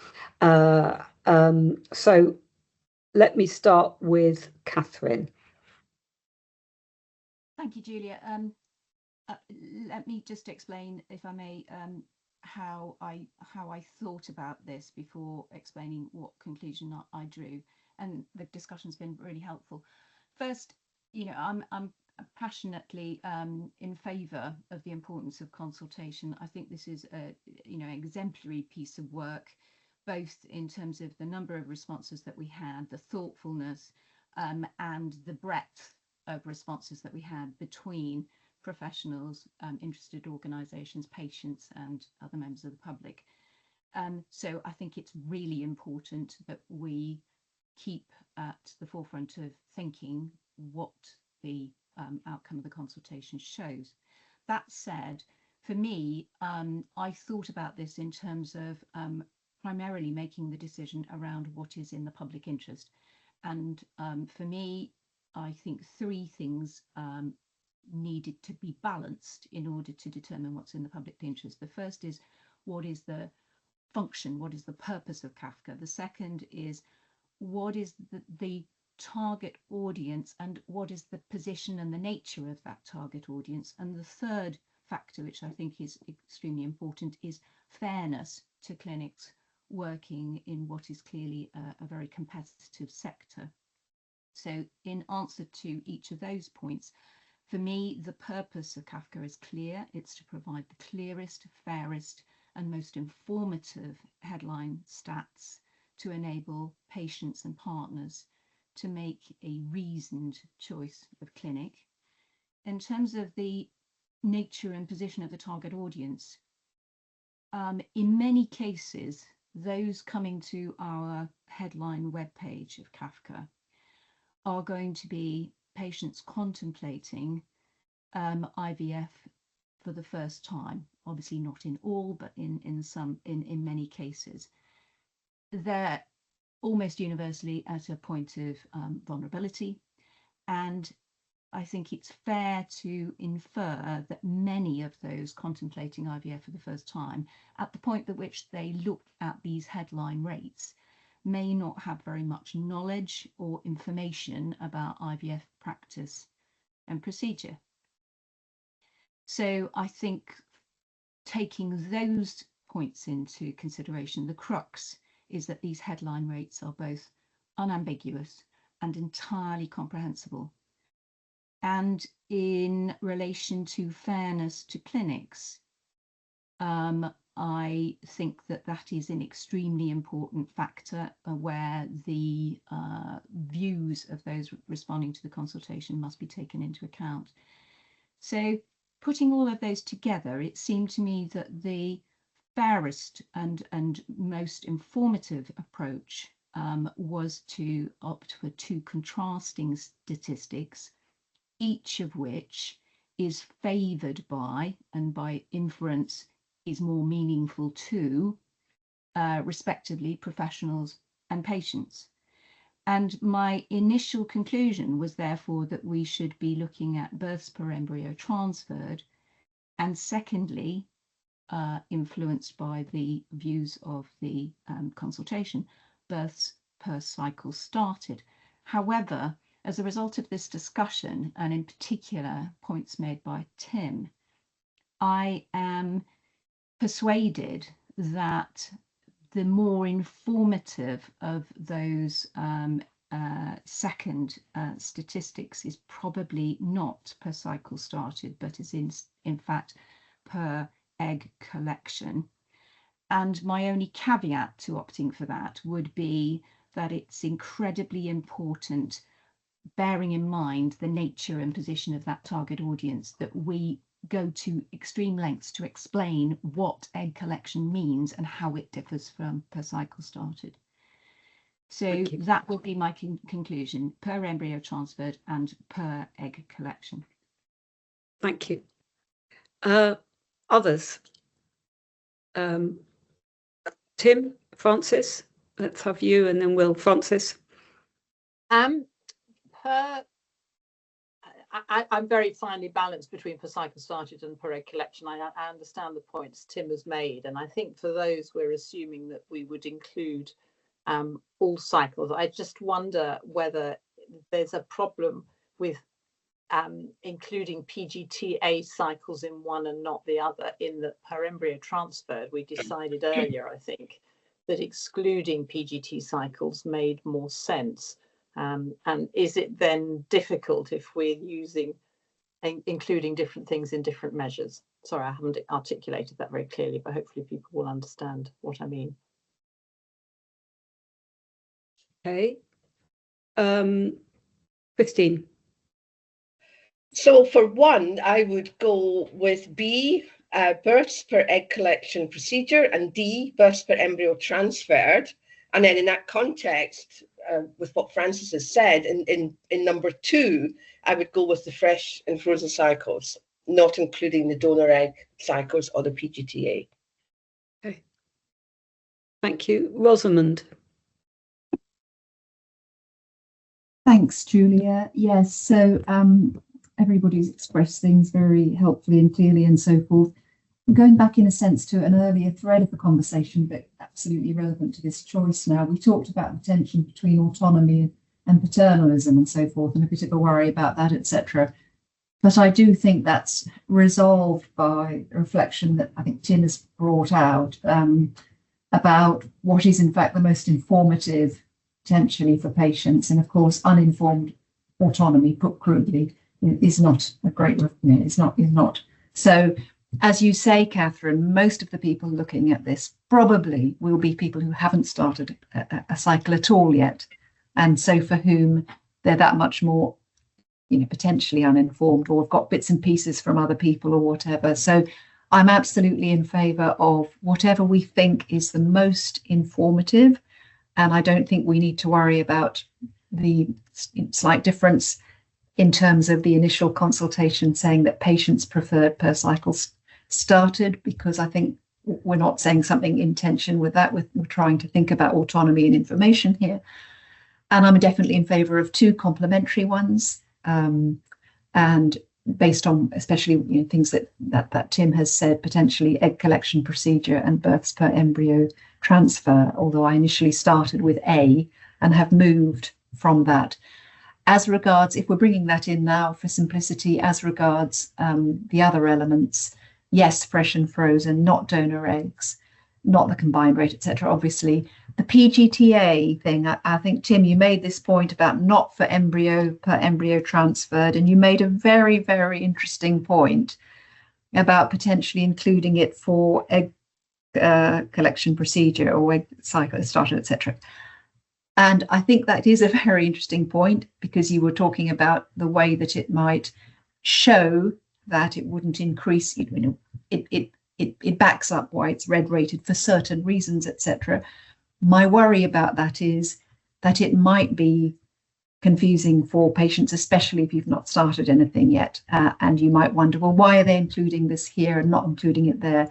A: So let me start with Catherine.
L: Thank you, Julia. Let me just explain, if I may, how I thought about this before explaining what conclusion I drew, and the discussion's been really helpful. First, you know, I'm passionately in favour of the importance of consultation. I think this is a exemplary piece of work, both in terms of the number of responses that we had, the thoughtfulness, and the breadth of responses that we had between professionals, interested organisations, patients, and other members of the public. So I think it's really important that we keep at the forefront of thinking what the outcome of the consultation shows. That said, for me, I thought about this in terms of primarily making the decision around what is in the public interest. And for me, I think three things needed to be balanced in order to determine what's in the public interest. The first is, what is the function, what is the purpose of CaFCA? The second is, what is the target audience and what is the position and the nature of that target audience? And the third factor, which I think is extremely important, is fairness to clinics working in what is clearly a very competitive sector. So in answer to each of those points, for me, the purpose of CaFCA is clear. It's to provide the clearest, fairest, and most informative headline stats to enable patients and partners to make a reasoned choice of clinic. In terms of the nature and position of the target audience, in many cases, those coming to our headline webpage of CaFCA are going to be patients contemplating IVF for the first time. Obviously not in all, but in many cases. They're almost universally at a point of vulnerability, and I think it's fair to infer that many of those contemplating IVF for the first time, at the point at which they look at these headline rates, may not have very much knowledge or information about IVF practice and procedure. So I think taking those points into consideration, the crux is that these headline rates are both unambiguous and entirely comprehensible. And in relation to fairness to clinics, I think that that is an extremely important factor where the views of those responding to the consultation must be taken into account. So putting all of those together, it seemed to me that the fairest and most informative approach was to opt for two contrasting statistics, each of which is favoured by, and by inference is more meaningful to, respectively, professionals and patients. And my initial conclusion was therefore that we should be looking at births per embryo transferred, and secondly, influenced by the views of the consultation, births per cycle started. However, as a result of this discussion, and in particular points made by Tim, I am persuaded that the more informative of those second statistics is probably not per cycle started, but is in fact per egg collection. And my only caveat to opting for that would be that it's incredibly important, bearing in mind the nature and position of that target audience, that we go to extreme lengths to explain what egg collection means and how it differs from per cycle started. So that would be my conclusion: per embryo transferred and per egg collection.
A: Thank you. Others? Tim, Francis, let's have you, and then we'll Francis.
K: I'm very finely balanced between per cycle started and per egg collection. I understand the points Tim has made, and I think for those we're assuming that we would include all cycles. I just wonder whether there's a problem with including PGTA cycles in one and not the other, in the per embryo transferred. We decided earlier, I think, that excluding PGT cycles made more sense. And is it then difficult if we're using including different things in different measures. Sorry, I haven't articulated that very clearly, but hopefully people will understand what I mean.
A: Okay. Christine.
J: So for one, I would go with B, births per egg collection procedure, and D, births per embryo transferred. And then in that context, with what Francis has said, in number 2, I would go with the fresh and frozen cycles, not including the donor egg cycles or the PGTA.
A: Okay. Thank you. Rosamond.
M: Thanks, Julia. Yes, so everybody's expressed things very helpfully and clearly and so forth. Going back in a sense to an earlier thread of the conversation, but absolutely relevant to this choice now, we talked about the tension between autonomy and paternalism and so forth, and a bit of a worry about that, etc. But I do think that's resolved by a reflection that I think Tim has brought out about what is in fact the most informative potentially for patients. And of course, uninformed autonomy, put crudely, is not a great, is not. So as you say, Catherine, most of the people looking at this probably will be people who haven't started a cycle at all yet. And so for whom they're that much more, potentially uninformed, or have got bits and pieces from other people or whatever. So I'm absolutely in favour of whatever we think is the most informative. And I don't think we need to worry about the slight difference in terms of the initial consultation saying that patients preferred per cycle started, because I think we're not saying something in tension with that. We're trying to think about autonomy and information here. And I'm definitely in favour of 2 complementary ones. And based on especially things that Tim has said, potentially egg collection procedure and births per embryo transfer, although I initially started with A and have moved from that. As regards, if we're bringing that in now for simplicity, as regards the other elements, yes, fresh and frozen, not donor eggs, not the combined rate, etc. Obviously, the PGTA thing, I think, Tim, you made this point about not for embryo per embryo transferred, and you made a very, very interesting point about potentially including it for egg collection procedure or egg cycle starter, etc. And I think that is a very interesting point, because you were talking about the way that it might show that it wouldn't increase, it backs up why it's red rated for certain reasons, etc. My worry about that is that it might be confusing for patients, especially if you've not started anything yet. And you might wonder, well, why are they including this here and not including it there?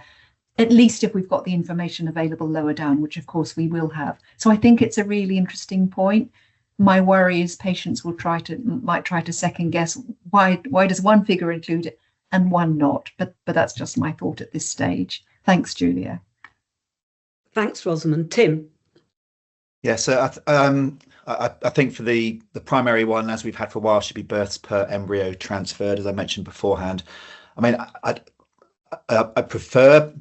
M: At least if we've got the information available lower down, which of course we will have. So I think it's a really interesting point. My worry is patients might try to second guess why does one figure include it and one not, but that's just my thought at this stage. Thanks, Julia.
A: Thanks, Rosamond. Tim.
F: Yeah, so I think for the primary one, as we've had for a while, should be births per embryo transferred, as I mentioned beforehand. I mean, I prefer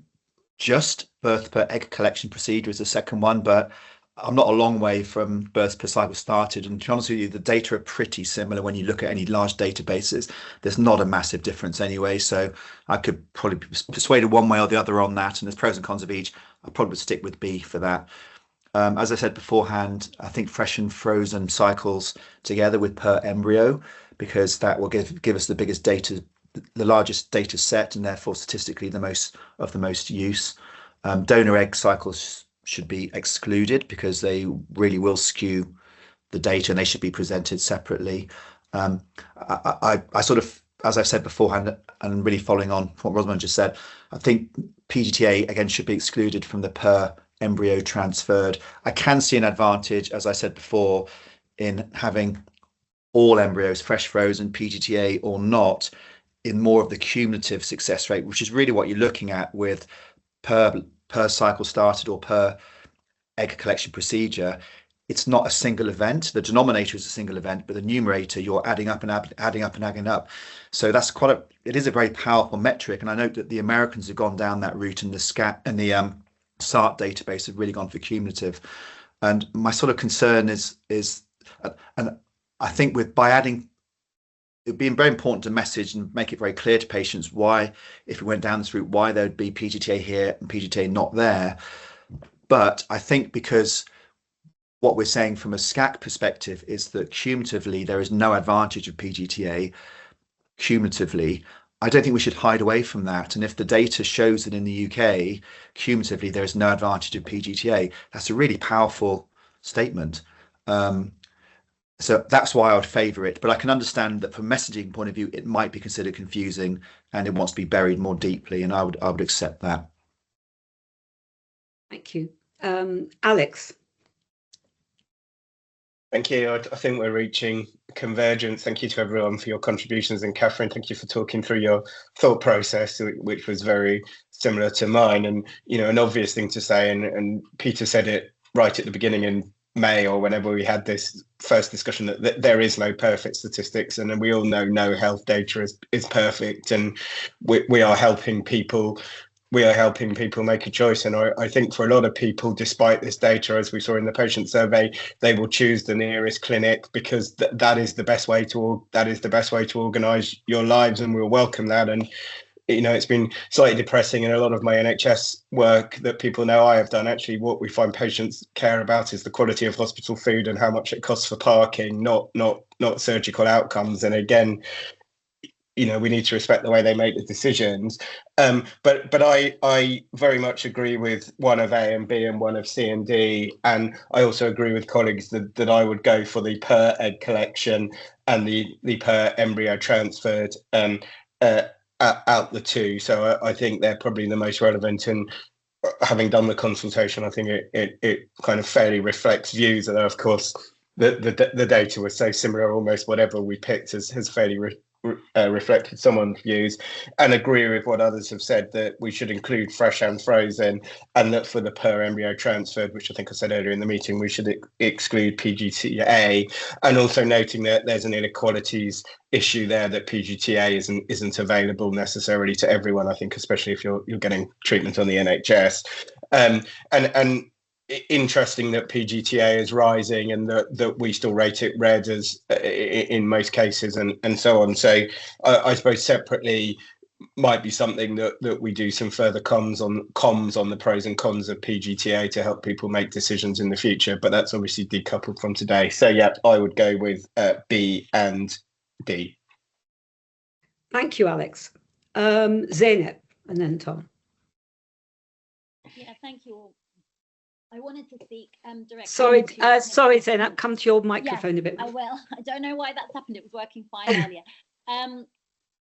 F: just birth per egg collection procedure as the second one, but I'm not a long way from births per cycle started. And to be honest with you, the data are pretty similar when you look at any large databases. There's not a massive difference anyway. So I could probably be persuaded one way or the other on that. And there's pros and cons of each. I probably would stick with B for that. As I said beforehand, I think fresh and frozen cycles together with per embryo, because that will give us the biggest data, the largest data set, and therefore statistically the most use. Donor egg cycles should be excluded because they really will skew the data, and they should be presented separately. I sort of, as I've said beforehand, and really following on what Rosamond just said, I think PGTA again should be excluded from the per embryo transferred. I can see an advantage, as I said before, in having all embryos fresh frozen, PGTA or not, in more of the cumulative success rate, which is really what you're looking at with per cycle started or per egg collection procedure. It's not a single event. The denominator is a single event, but the numerator, you're adding up and adding up and adding up. So that's it is a very powerful metric. And I note that the Americans have gone down that route, and the SART database have really gone for cumulative. And my sort of concern is, and I think by adding it'd be very important to message and make it very clear to patients why, if we went down this route, why there would be PGTA here and PGTA not there. But I think because what we're saying from a SCAC perspective is that cumulatively there is no advantage of PGTA cumulatively. I don't think we should hide away from that. And if the data shows that in the UK, cumulatively, there is no advantage of PGTA, that's a really powerful statement. So that's why I would favour it. But I can understand that from a messaging point of view, it might be considered confusing and it wants to be buried more deeply. And I would accept that.
A: Thank you. Alex.
D: Thank you. I think we're reaching convergence. Thank you to everyone for your contributions. And Catherine, thank you for talking through your thought process, which was very similar to mine. And, you know, an obvious thing to say, and Peter said it right at the beginning in May or whenever we had this first discussion, that there is no perfect statistics. And we all know no health data is perfect. And we are helping people. We are helping people make a choice. And I think for a lot of people, despite this data, as we saw in the patient survey, they will choose the nearest clinic because that is the best way to organise your lives, and we'll welcome that. And you know, it's been slightly depressing in a lot of my NHS work that people know I have done. Actually, what we find patients care about is the quality of hospital food and how much it costs for parking, not surgical outcomes. And again, you know, we need to respect the way they make the decisions. But I very much agree with one of A and B and one of C and D. And I also agree with colleagues that I would go for the per egg collection and the per embryo transferred out the two. So I think they're probably the most relevant. And having done the consultation, I think it kind of fairly reflects views. Although, of course, the data was so similar, almost whatever we picked has fairly reflected someone's views, and agree with what others have said, that we should include fresh and frozen, and that for the per embryo transferred, which I think I said earlier in the meeting, we should exclude PGTA, and also noting that there's an inequalities issue there, that PGTA isn't available necessarily to everyone, I think, especially if you're getting treatment on the NHS. And interesting that PGTA is rising and that we still rate it red as in most cases, and so on. So I suppose separately might be something that we do some further comms on the pros and cons of PGTA to help people make decisions in the future. But that's obviously decoupled from today. So yeah, I would go with B and D.
A: Thank you, Alex. Zeynep, and then Tom.
H: Yeah, thank you all. I wanted to speak directly.
A: Sorry, Zeynep, come to your microphone a bit.
H: I will. I don't know why that's happened. It was working fine earlier.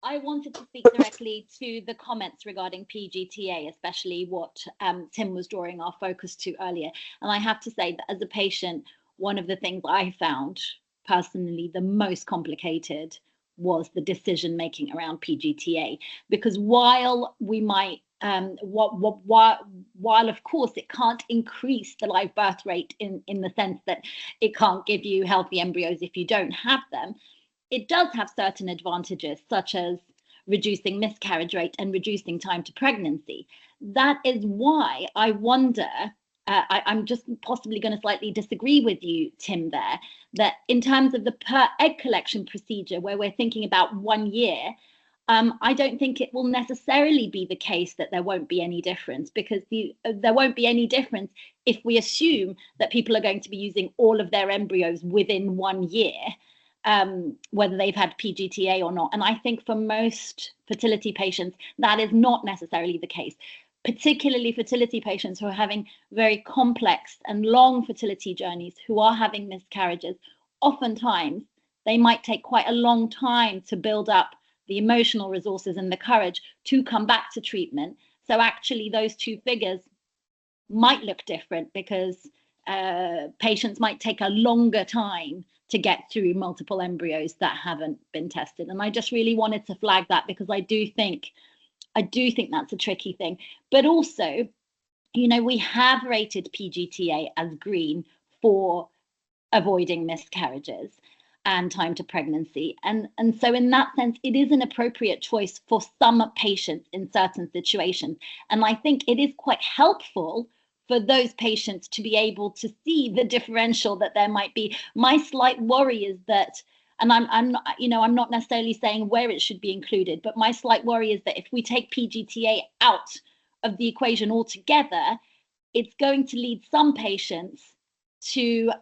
H: I wanted to speak directly to the comments regarding PGTA, especially what Tim was drawing our focus to earlier. And I have to say that as a patient, one of the things I found personally the most complicated was the decision making around PGTA, because while we might while of course it can't increase the live birth rate in the sense that it can't give you healthy embryos if you don't have them, it does have certain advantages, such as reducing miscarriage rate and reducing time to pregnancy. That is why I wonder, I'm just possibly going to slightly disagree with you, Tim, there, that in terms of the per egg collection procedure, where we're thinking about 1 year, I don't think it will necessarily be the case that there won't be any difference, because there won't be any difference if we assume that people are going to be using all of their embryos within 1 year, whether they've had PGTA or not. And I think for most fertility patients, that is not necessarily the case, particularly fertility patients who are having very complex and long fertility journeys, who are having miscarriages. Oftentimes, they might take quite a long time to build up the emotional resources and the courage to come back to treatment. So actually those two figures might look different, because patients might take a longer time to get through multiple embryos that haven't been tested. And I just really wanted to flag that, because I do think that's a tricky thing. But also, you know, we have rated PGTA as green for avoiding miscarriages and time to pregnancy. And so in that sense, it is an appropriate choice for some patients in certain situations. And I think it is quite helpful for those patients to be able to see the differential that there might be. My slight worry is that And I'm not, I'm not necessarily saying where it should be included, but my slight worry is that if we take PGTA out of the equation altogether, it's going to lead some patients to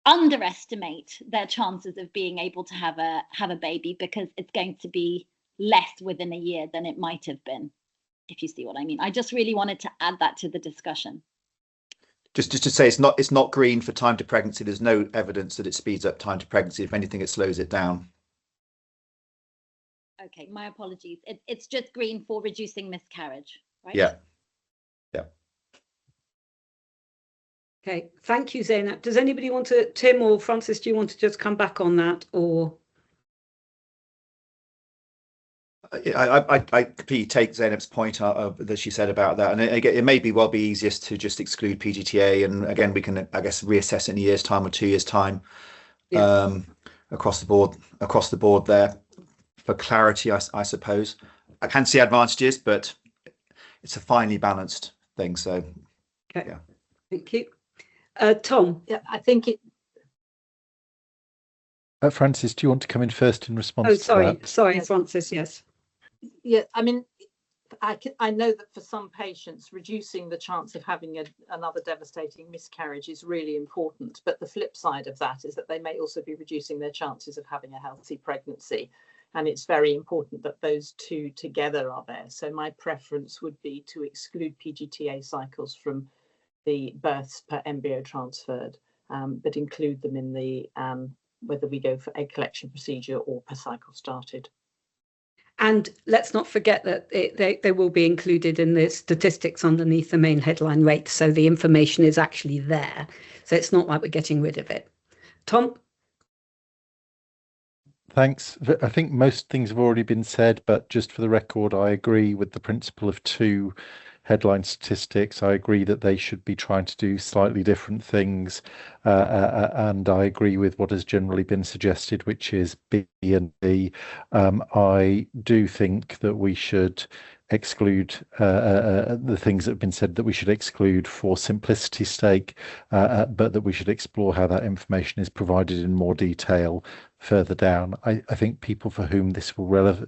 H: underestimate their chances of being able to have a baby, because it's going to be less within a year than it might have been, if you see what I mean. I just really wanted to add that to the discussion.
F: Just to say, it's not green for time to pregnancy. There's no evidence that it speeds up time to pregnancy. If anything, it slows it down.
H: Okay, my apologies. It's just green for reducing miscarriage, right?
F: Yeah.
A: Okay, thank you, Zainab. Does anybody want to, Tim or Francis, do you want to just come back on that, or?
F: I completely take Zainab's point that she said about that, and again, it may be easiest to just exclude PGTA, and again, we can, I guess, reassess it in a year's time or 2 years' time, across the board there, for clarity, I suppose. I can see advantages, but it's a finely balanced thing. So,
A: okay,
F: yeah.
A: Thank you, Tom.
K: Yeah, I think it.
I: Francis, do you want to come in first in response to that?
A: Sorry, Francis. Yes.
K: Yeah, I mean, I know that for some patients, reducing the chance of having another devastating miscarriage is really important. But the flip side of that is that they may also be reducing their chances of having a healthy pregnancy. And it's very important that those two together are there. So my preference would be to exclude PGTA cycles from the births per embryo transferred, but include them in the whether we go for egg collection procedure or per cycle started.
A: And let's not forget that they will be included in the statistics underneath the main headline rate. So the information is actually there. So it's not like we're getting rid of it. Tom?
I: Thanks. I think most things have already been said, but just for the record, I agree with the principle of two headline statistics. I agree that they should be trying to do slightly different things, and I agree with what has generally been suggested, which is B and D. I do think that we should exclude the things that have been said that we should exclude for simplicity's sake, but that we should explore how that information is provided in more detail further down. I think people for whom this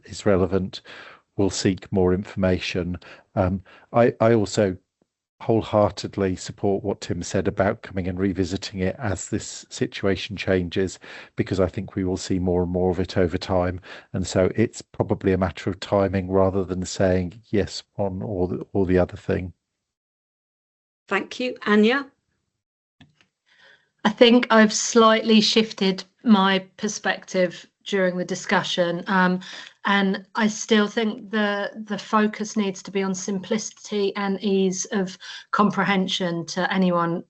I: is relevant will seek more information. I also wholeheartedly support what Tim said about coming and revisiting it as this situation changes, because I think we will see more and more of it over time. And so it's probably a matter of timing rather than saying yes on or the other thing.
A: Thank you. Anya?
B: I think I've slightly shifted my perspective during the discussion, and I still think the focus needs to be on simplicity and ease of comprehension to anyone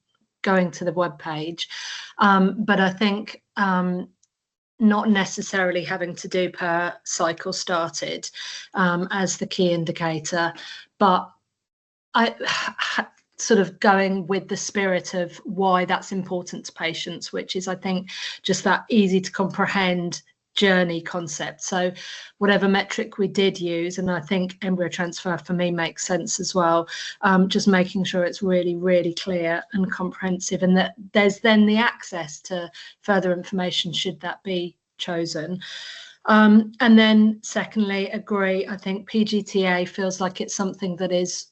B: going to the webpage. But I think not necessarily having to do per cycle started as the key indicator, but I sort of going with the spirit of why that's important to patients, which is, I think, just that easy to comprehend journey concept. So whatever metric we did use, and I think embryo transfer for me makes sense as well, just making sure it's really, really clear and comprehensive, and that there's then the access to further information should that be chosen. And then secondly, agree, I think PGTA feels like it's something that is,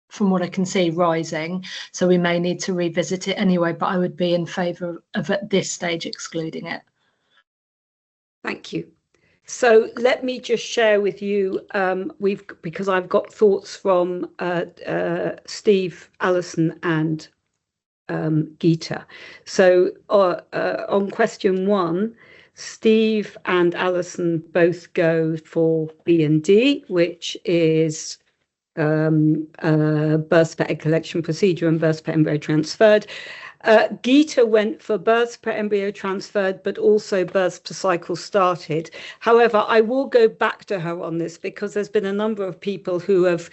B: from what I can see, rising, so we may need to revisit it anyway, but I would be in favour of at this stage excluding it.
A: Thank you. So let me just share with you, because I've got thoughts from Steve, Alison and Geeta. So on question 1, Steve and Alison both go for B and D, which is births per egg collection procedure and births per embryo transferred. Geeta went for births per embryo transferred, but also births per cycle started. However, I will go back to her on this, because there's been a number of people who have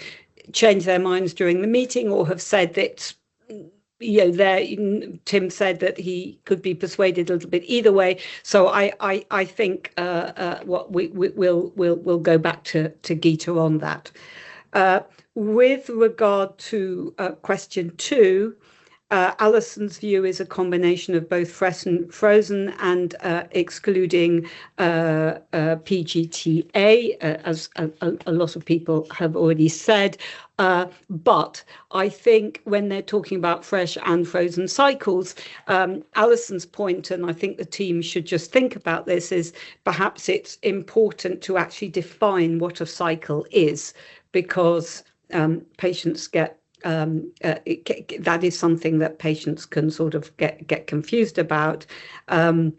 A: changed their minds during the meeting, or have said that, Tim said that he could be persuaded a little bit either way. So I think what we'll go back to Geeta on that. With regard to question 2, Alison's view is a combination of both fresh and frozen, and excluding PGTA, as a lot of people have already said. But I think when they're talking about fresh and frozen cycles, Alison's point, and I think the team should just think about this, is perhaps it's important to actually define what a cycle is, because patients get that is something that patients can sort of get confused about. Again,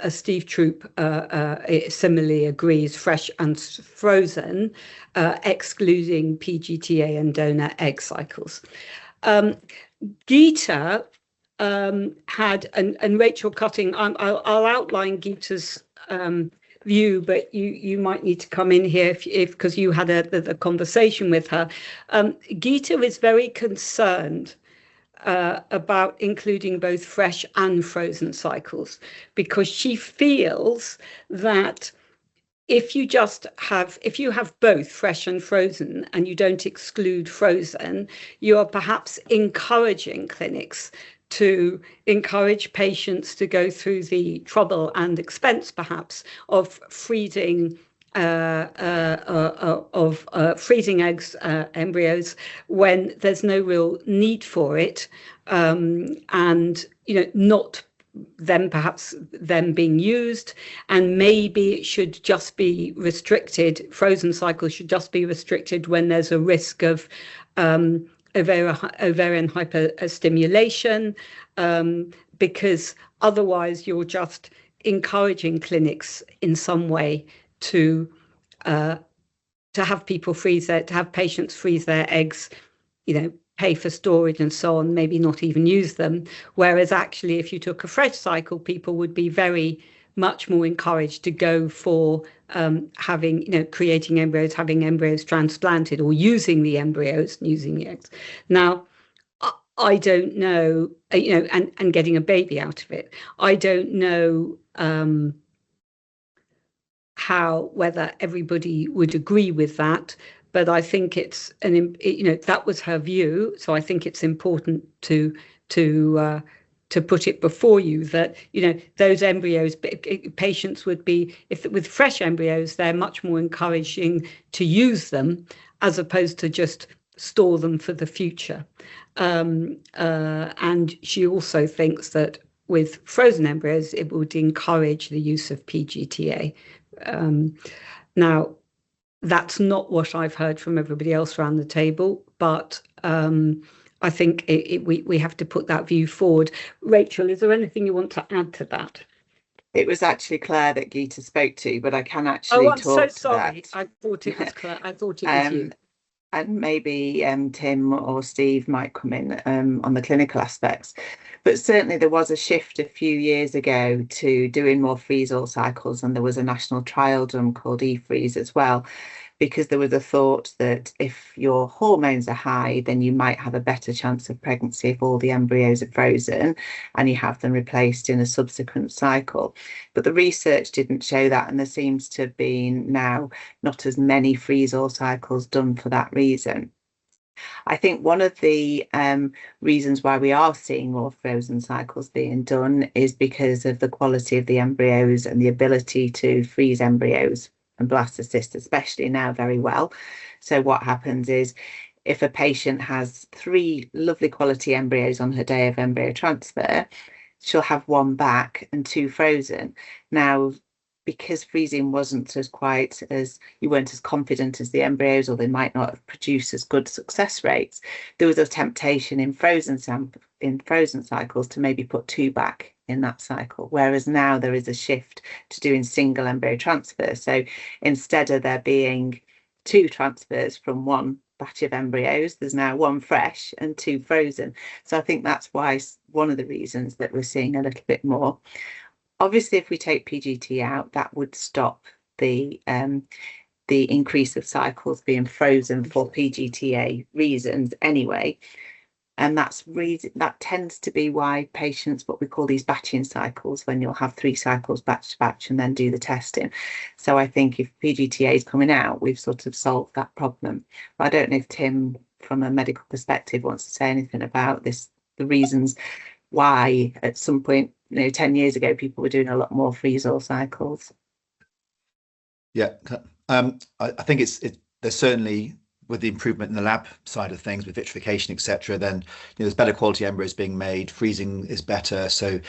A: Steve Troop similarly agrees, fresh and frozen, excluding PGTA and donor egg cycles. Geeta had, and Rachel Cutting, I'll outline Geeta's view, but you might need to come in here if because you had a conversation with her. Geeta is very concerned about including both fresh and frozen cycles, because she feels that if you have both fresh and frozen and you don't exclude frozen, you are perhaps encouraging clinics to encourage patients to go through the trouble and expense perhaps of freezing freezing eggs, embryos, when there's no real need for it, and not them being used, and maybe it should just be restricted. Frozen cycles should just be restricted when there's a risk of ovarian hyperstimulation, because otherwise you're just encouraging clinics in some way to have patients freeze their eggs, pay for storage and so on, maybe not even use them. Whereas actually, if you took a fresh cycle, people would be very much more encouraged to go for creating embryos, having embryos transplanted, or using the embryos, using the eggs. Now, I don't know, and getting a baby out of it. I don't know whether everybody would agree with that, but I think it's that was her view. So I think it's important to put it before you that those embryos, patients would be, if with fresh embryos, they're much more encouraging to use them as opposed to just store them for the future. And she also thinks that with frozen embryos, it would encourage the use of PGTA. Now, that's not what I've heard from everybody else around the table, but I think we have to put that view forward. Rachel, is there anything you want to add to that?
O: It was actually Claire that Geeta spoke to, but I can actually talk to that. Oh, I'm so sorry.
A: I thought it was Claire. I thought it was you.
O: And maybe Tim or Steve might come in on the clinical aspects. But certainly there was a shift a few years ago to doing more freeze-all cycles, and there was a national trial done called eFreeze as well, because there was a thought that if your hormones are high, then you might have a better chance of pregnancy if all the embryos are frozen and you have them replaced in a subsequent cycle. But the research didn't show that, and there seems to have been now not as many freeze-all cycles done for that reason. I think one of the reasons why we are seeing more frozen cycles being done is because of the quality of the embryos and the ability to freeze embryos and blastocysts, especially now, very well. So what happens is, if a patient has 3 lovely quality embryos on her day of embryo transfer, she'll have 1 back and 2 frozen. Now, because freezing wasn't you weren't as confident as the embryos, or they might not have produced as good success rates, there was a temptation in frozen cycles to maybe put 2 back in that cycle, whereas now there is a shift to doing single embryo transfer. So instead of there being 2 transfers from 1 batch of embryos, there's now 1 fresh and 2 frozen. So I think that's why one of the reasons that we're seeing a little bit more. Obviously, if we take PGT out, that would stop the increase of cycles being frozen for PGTA reasons anyway. And that tends to be why patients, what we call these batching cycles, when you'll have 3 cycles batch to batch and then do the testing. So I think if PGTA is coming out, we've sort of solved that problem. But I don't know if Tim from a medical perspective wants to say anything about this, the reasons why at some point, 10 years ago, people were doing a lot more freeze-all cycles.
F: Yeah, I think there's certainly, with the improvement in the lab side of things, with vitrification, etc., then there's better quality embryos being made, freezing is better. So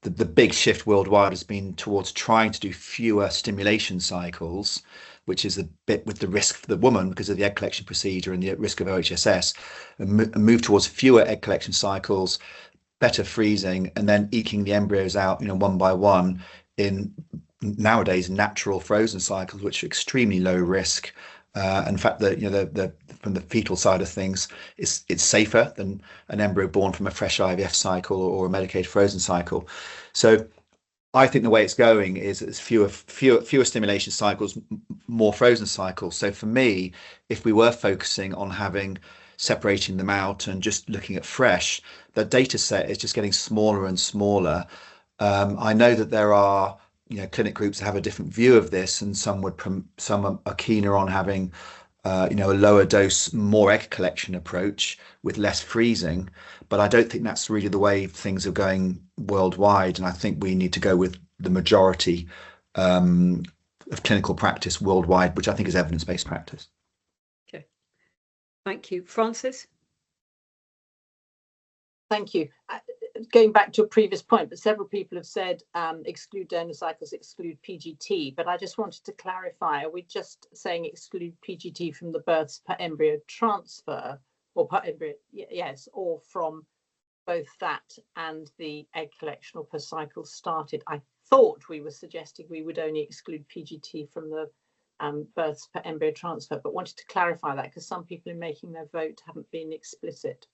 F: the big shift worldwide has been towards trying to do fewer stimulation cycles, which is a bit with the risk for the woman because of the egg collection procedure and the risk of OHSS, and move towards fewer egg collection cycles, better freezing, and then eking the embryos out, one by one in nowadays natural frozen cycles, which are extremely low risk. In fact, from the fetal side of things, it's safer than an embryo born from a fresh IVF cycle or a medicated frozen cycle. So I think the way it's going is fewer stimulation cycles, more frozen cycles. So for me, if we were focusing on separating them out and just looking at fresh, the data set is just getting smaller and smaller. I know that there are clinic groups that have a different view of this, and some are keener on having a lower dose, more egg collection approach with less freezing. But I don't think that's really the way things are going worldwide, and I think we need to go with the majority of clinical practice worldwide, which I think is evidence-based practice.
A: Okay, thank you. Francis?
K: Thank you. Going back to a previous point, but several people have said exclude donor cycles, exclude PGT, but I just wanted to clarify, are we just saying exclude PGT from the births per embryo transfer, or per embryo, yes, or from both that and the egg collection or per cycle started? I thought we were suggesting we would only exclude PGT from the births per embryo transfer, but wanted to clarify that because some people in making their vote haven't been explicit.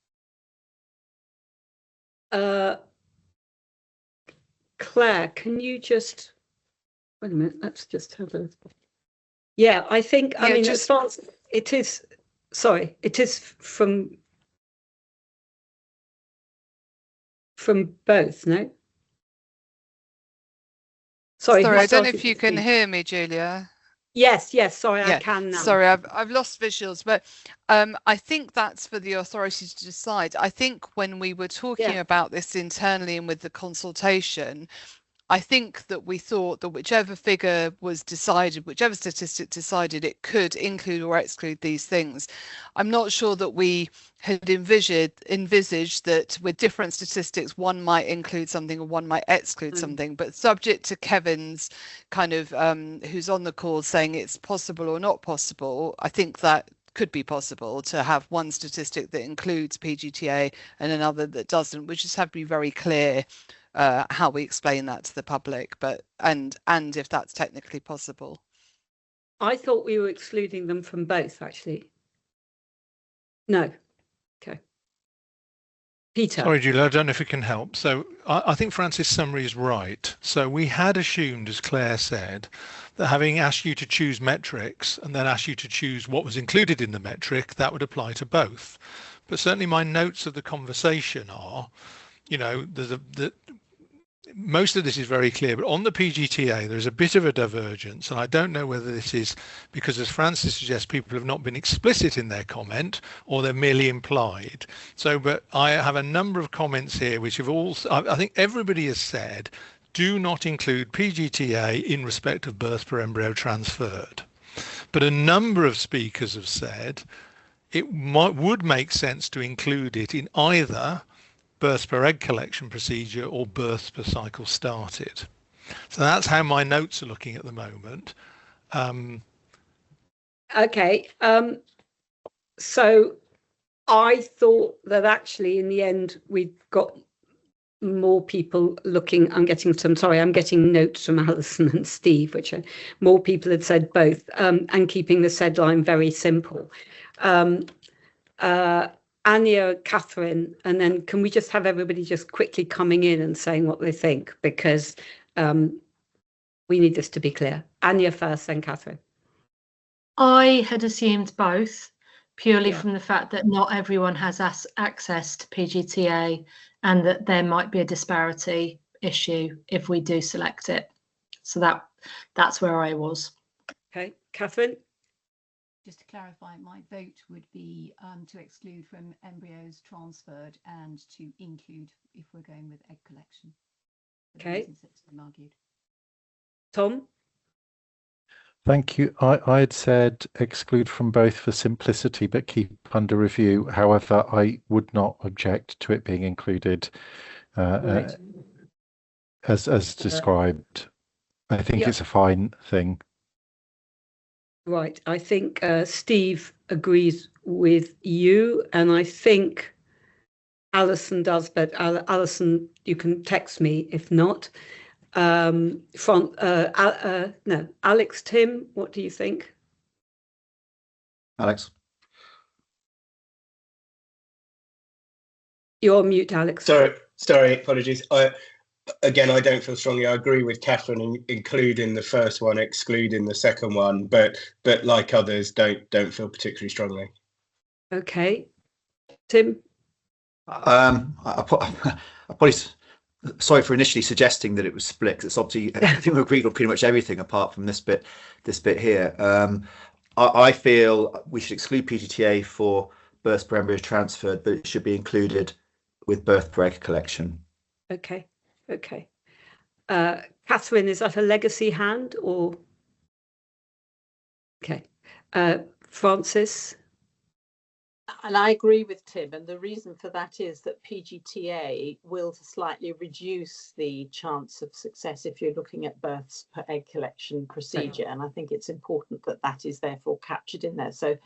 A: Claire, can you just wait a minute? Let's just have a. Yeah, I think. I mean, as far as it is. Sorry, it is from both. No. Sorry,
C: I don't know if you can hear me, Julia.
A: Yes, sorry, yeah. I can now.
C: Sorry, I've lost visuals, but I think that's for the authorities to decide. I think when we were talking about this internally and with the consultation, I think that we thought that whichever figure was decided, whichever statistic decided, it could include or exclude these things. I'm not sure that we had envisaged that with different statistics, one might include something or one might exclude something, but subject to Kevin's kind of who's on the call saying it's possible or not possible, I think that could be possible to have one statistic that includes PGTA and another that doesn't. We just have to be very clear how we explain that to the public, but and if that's technically possible.
A: I thought we were excluding them from both, actually. No. Okay. Peter.
G: Sorry, Julia, I don't know if it can help. So I think Francis' summary is right. So we had assumed, as Claire said, that having asked you to choose metrics and then asked you to choose what was included in the metric, that would apply to both. But certainly my notes of the conversation are, most of this is very clear, but on the PGTA, there's a bit of a divergence. And I don't know whether this is because, as Francis suggests, people have not been explicit in their comment or they're merely implied. So, but I have a number of comments here, which have all, I think everybody has said, do not include PGTA in respect of birth per embryo transferred. But a number of speakers have said it would make sense to include it in either births per egg collection procedure or births per cycle started. So that's how my notes are looking at the moment.
A: Okay. So I thought that actually in the end we've got more people looking. I'm getting notes from Alison and Steve, which are more people had said both, and keeping the said line very simple. Anya, Catherine, and then can we just have everybody just quickly coming in and saying what they think, because we need this to be clear. Anya first, then Catherine.
B: I had assumed both, purely from the fact that not everyone has access to PGTA and that there might be a disparity issue if we do select it. So that's where I was.
A: Okay, Catherine?
L: Just to clarify, my vote would be to exclude from embryos transferred and to include if we're going with egg collection.
A: Okay.
L: That's been argued.
A: Tom?
I: Thank you. I'd said exclude from both for simplicity, but keep under review. However, I would not object to it being included
A: Right.
I: as described. I think
A: Yep.
I: it's a fine thing.
A: Right. I think Steve agrees with you, and I think Alison does, but Alison, you can text me if not. No, Alex, Tim, what do you think?
F: Alex?
A: You're on mute, Alex.
D: Sorry, apologies. Again, I don't feel strongly. I agree with Catherine, including the first one, excluding the second one, but like others, don't feel particularly strongly.
A: Okay. Tim?
F: I probably, sorry for initially suggesting that it was split, because it's obviously, I think we agreed on pretty much everything apart from this bit here. I feel we should exclude PGTA for births per embryo transferred, but it should be included with birth per egg collection.
A: Okay. Catherine, is that a legacy hand or? Okay. Francis?
K: And I agree with Tim, and the reason for that is that PGTA will slightly reduce the chance of success if you're looking at births per egg collection procedure, and I think it's important that that is therefore captured in there. So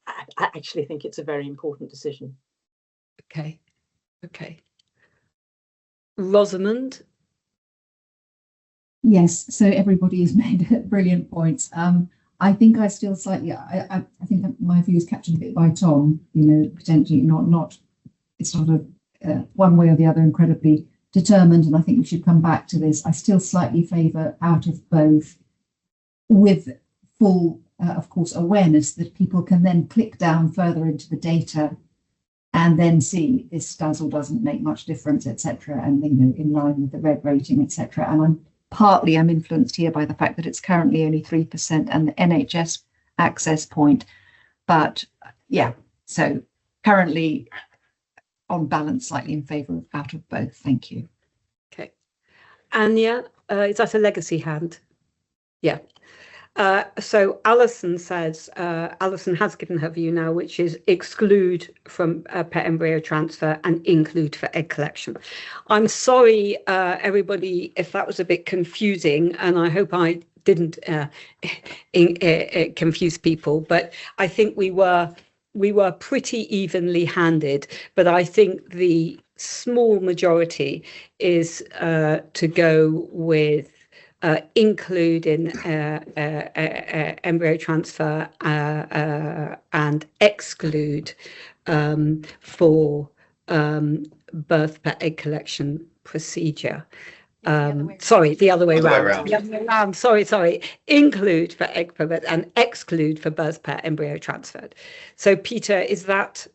K: I actually think it's a very important decision.
A: Okay. Rosamond?
M: Yes, so everybody has made brilliant points. I think I still slightly, I think my view is captured a bit by Tom, potentially not it's not a one way or the other incredibly determined, and I think we should come back to this. I still slightly favour out of both, with full, of course, awareness that people can then click down further into the data and then see this does or doesn't make much difference, etc., and in line with the red rating, etc. And I'm influenced here by the fact that it's currently only 3% and the NHS access point. But yeah, so currently on balance, slightly in favour of out of both. Thank you.
A: Okay. Anya, is that a legacy hand? Yeah. So Alison says, Alison has given her view now, which is exclude from per embryo transfer and include for egg collection. I'm sorry, everybody, if that was a bit confusing, and I hope I didn't confuse people, but I think we were pretty evenly handed, but I think the small majority is to go with include in embryo transfer and exclude for birth per egg collection procedure. Sorry, the other way around. Sorry. Include for egg per and exclude for birth per embryo transferred. So Peter, is that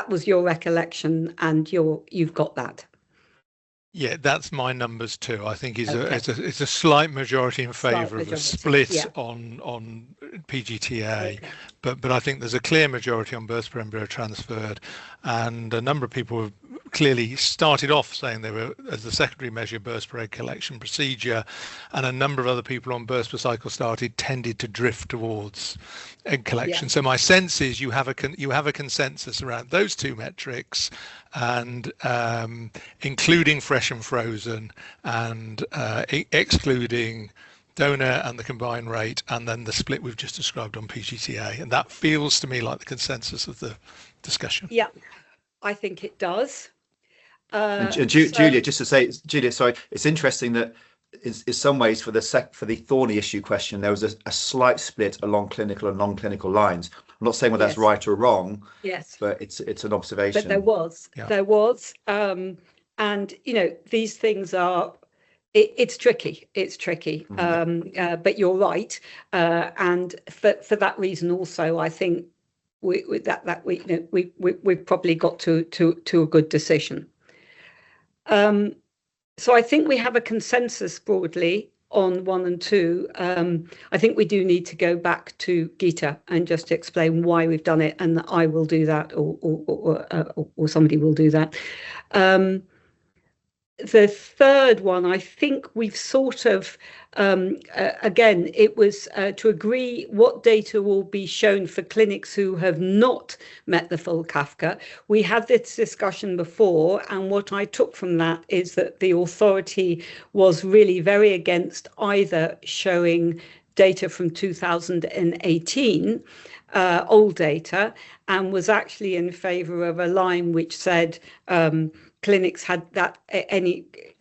A: was your recollection, and you've got that?
G: Yeah, that's my numbers too. I think it's a slight majority in favour of a split on PGTA, but I think there's a clear majority on birth per embryo transferred, and a number of people have clearly started off saying they were as the secondary measure birth per egg collection procedure, and a number of other people on birth per cycle started tended to drift towards egg collection. So my sense is you have a consensus around those two metrics, and including fresh and frozen, and excluding donor and the combined rate, and then the split we've just described on PGTA. And that feels to me like the consensus of the discussion.
A: Yeah, I think it does.
F: Julia, just to say, Julia, sorry, it's interesting that in some ways for the thorny issue question, there was a slight split along clinical and non-clinical lines. I'm not saying whether that's right or wrong.
A: Yes,
F: but it's an observation.
A: But there was, and these things are. It's tricky. But you're right, and for that reason also, I think we've probably got to a good decision. So I think we have a consensus broadly on 1 and 2, I think we do need to go back to Geeta and just explain why we've done it, and I will do that, or somebody will do that. The third one, I think we've sort of, again, it was to agree what data will be shown for clinics who have not met the full CAFCA. We had this discussion before, and what I took from that is that the authority was really very against either showing data from 2018, old data, and was actually in favour of a line which said clinics had that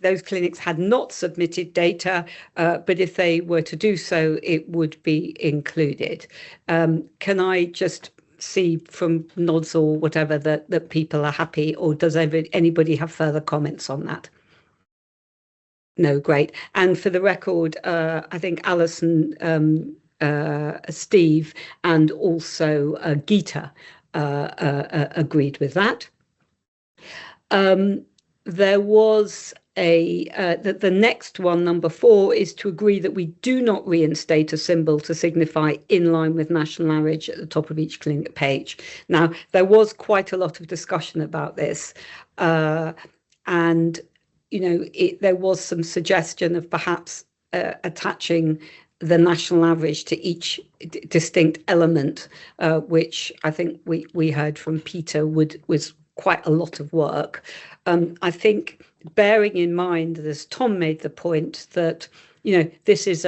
A: those clinics had not submitted data, but if they were to do so, it would be included. Can I just see from nods or whatever that people are happy, or does anybody have further comments on that? No, great. And for the record, I think Alison, Steve, and also Geeta agreed with that. There was the next one, number 4, is to agree that we do not reinstate a symbol to signify in line with national average at the top of each clinic page. Now, there was quite a lot of discussion about this, and there was some suggestion of perhaps attaching the national average to each distinct element, which I think we heard from Peter was quite a lot of work. I think, bearing in mind, as Tom made the point, that this is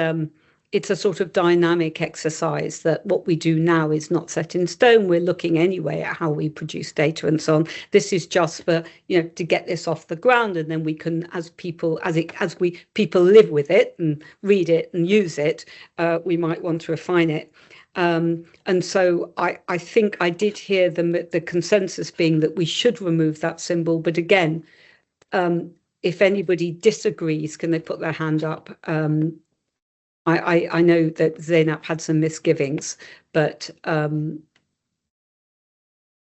A: it's a sort of dynamic exercise, that what we do now is not set in stone. We're looking anyway at how we produce data and so on. This is just for to get this off the ground, and then we can, as people live with it and read it and use it, we might want to refine it. And so I think I did hear the consensus being that we should remove that symbol. But again, if anybody disagrees, can they put their hand up? I know that Zainab had some misgivings, but are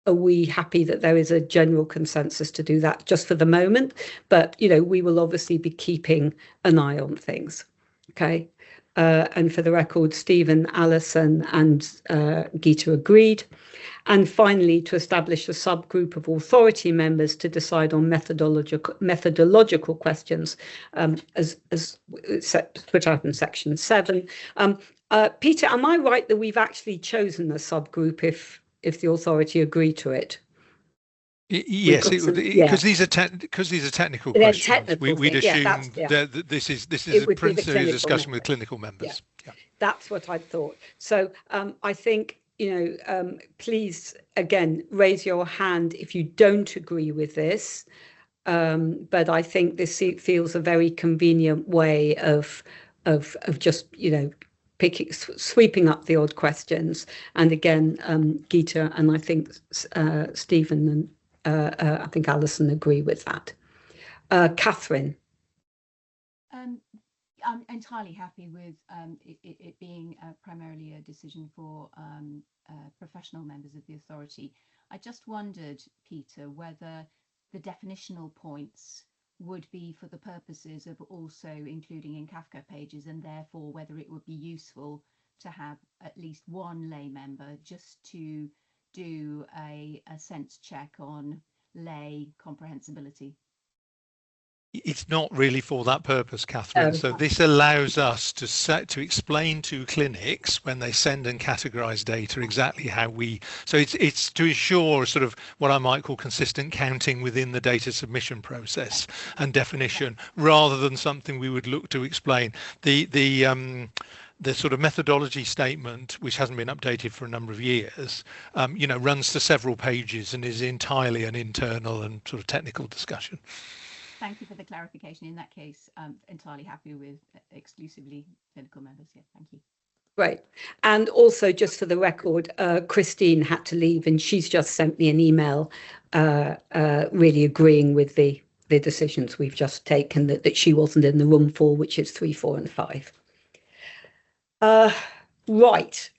A: we happy that there is a general consensus to do that just for the moment? But, we will obviously be keeping an eye on things. Okay. And for the record, Stephen, Alison, and Geeta agreed. And finally, to establish a subgroup of authority members to decide on methodological questions, as put out in section 7. Peter, am I right that we've actually chosen a subgroup if the authority agree to it?
G: Yes, because these are technical questions. We'd assume that this is a principally discussion with clinical members. Yeah.
A: That's what I thought. So I think, please, again, raise your hand if you don't agree with this. But I think this feels a very convenient way of just, sweeping up the odd questions. And again, Geeta and I think Stephen and I think Alison agree with that. Catherine.
L: I'm entirely happy with it being primarily a decision for professional members of the authority. I just wondered, Peter, whether the definitional points would be for the purposes of also including in CAFCA pages, and therefore whether it would be useful to have at least one lay member just to do a sense check on lay comprehensibility.
G: It's not really for that purpose, Catherine. So this allows us to explain to clinics when they send and categorize data exactly how so it's to ensure sort of what I might call consistent counting within the data submission process and definition, rather than something we would look to explain. The sort of methodology statement, which hasn't been updated for a number of years, runs to several pages and is entirely an internal and sort of technical discussion.
L: Thank you for the clarification. In that case, I'm entirely happy with exclusively clinical members. Yeah, thank you.
A: Great. And also, just for the record, Christine had to leave, and she's just sent me an email really agreeing with the decisions we've just taken that she wasn't in the room for, which is 3, 4, and 5. Right.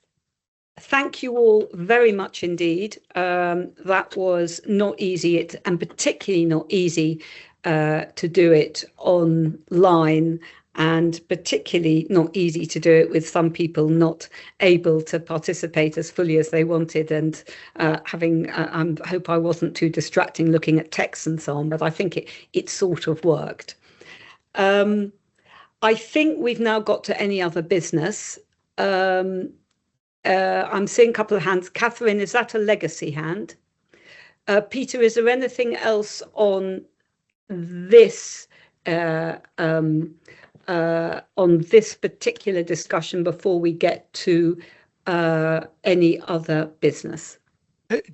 A: Thank you all very much indeed. That was not easy, and particularly not easy to do it online and particularly not easy to do it with some people not able to participate as fully as they wanted, and having I hope I wasn't too distracting looking at texts and so on, but I think it sort of worked. I think we've now got to any other business. I'm seeing a couple of hands. Catherine, is that a legacy hand? Peter, is there anything else on this particular discussion before we get to any other business?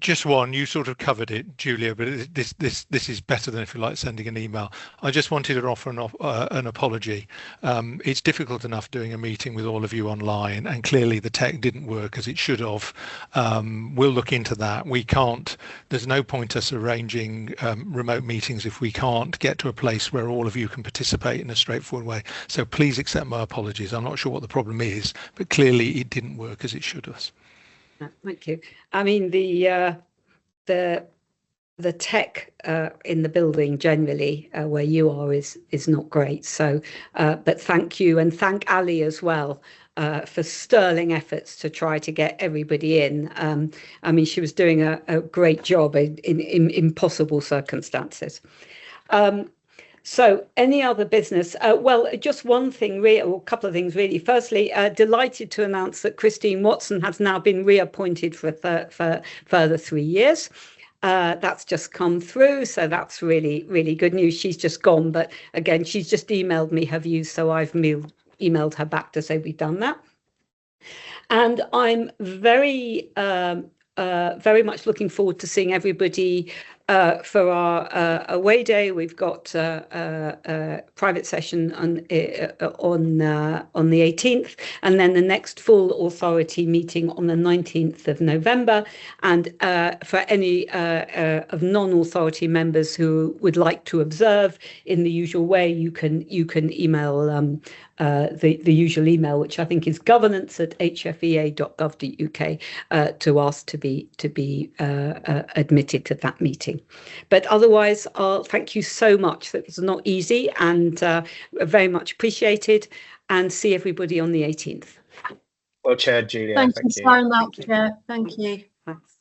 G: Just one. You sort of covered it, Julia, but this is better than, if you like, sending an email. I just wanted to offer an apology. It's difficult enough doing a meeting with all of you online, and clearly the tech didn't work as it should have. We'll look into that. We can't. There's no point us arranging remote meetings if we can't get to a place where all of you can participate in a straightforward way. So please accept my apologies. I'm not sure what the problem is, but clearly it didn't work as it should have.
A: Thank you. I mean, the tech in the building generally where you are is not great. So, but thank you, and thank Ali as well for sterling efforts to try to get everybody in. I mean, she was doing a great job in impossible circumstances. So any other business? Well, just one thing, or a couple of things really. Firstly, delighted to announce that Christine Watson has now been reappointed for further 3 years. That's just come through, so that's really, really good news. She's just gone, but again, she's just emailed me her views, so I've emailed her back to say we've done that. And I'm very much looking forward to seeing everybody for our away day. We've got a private session on the 18th, and then the next full authority meeting on the 19th of November. And for any of non-authority members who would like to observe in the usual way, you can email the usual email, which I think is governance@hfea.gov.uk, to ask to be admitted to that meeting. But otherwise, thank you so much. That was not easy, and very much appreciated, and see everybody on the 18th.
D: Well chaired, Julia.
B: Thank you so much, Chair. Thank you.
A: Thanks.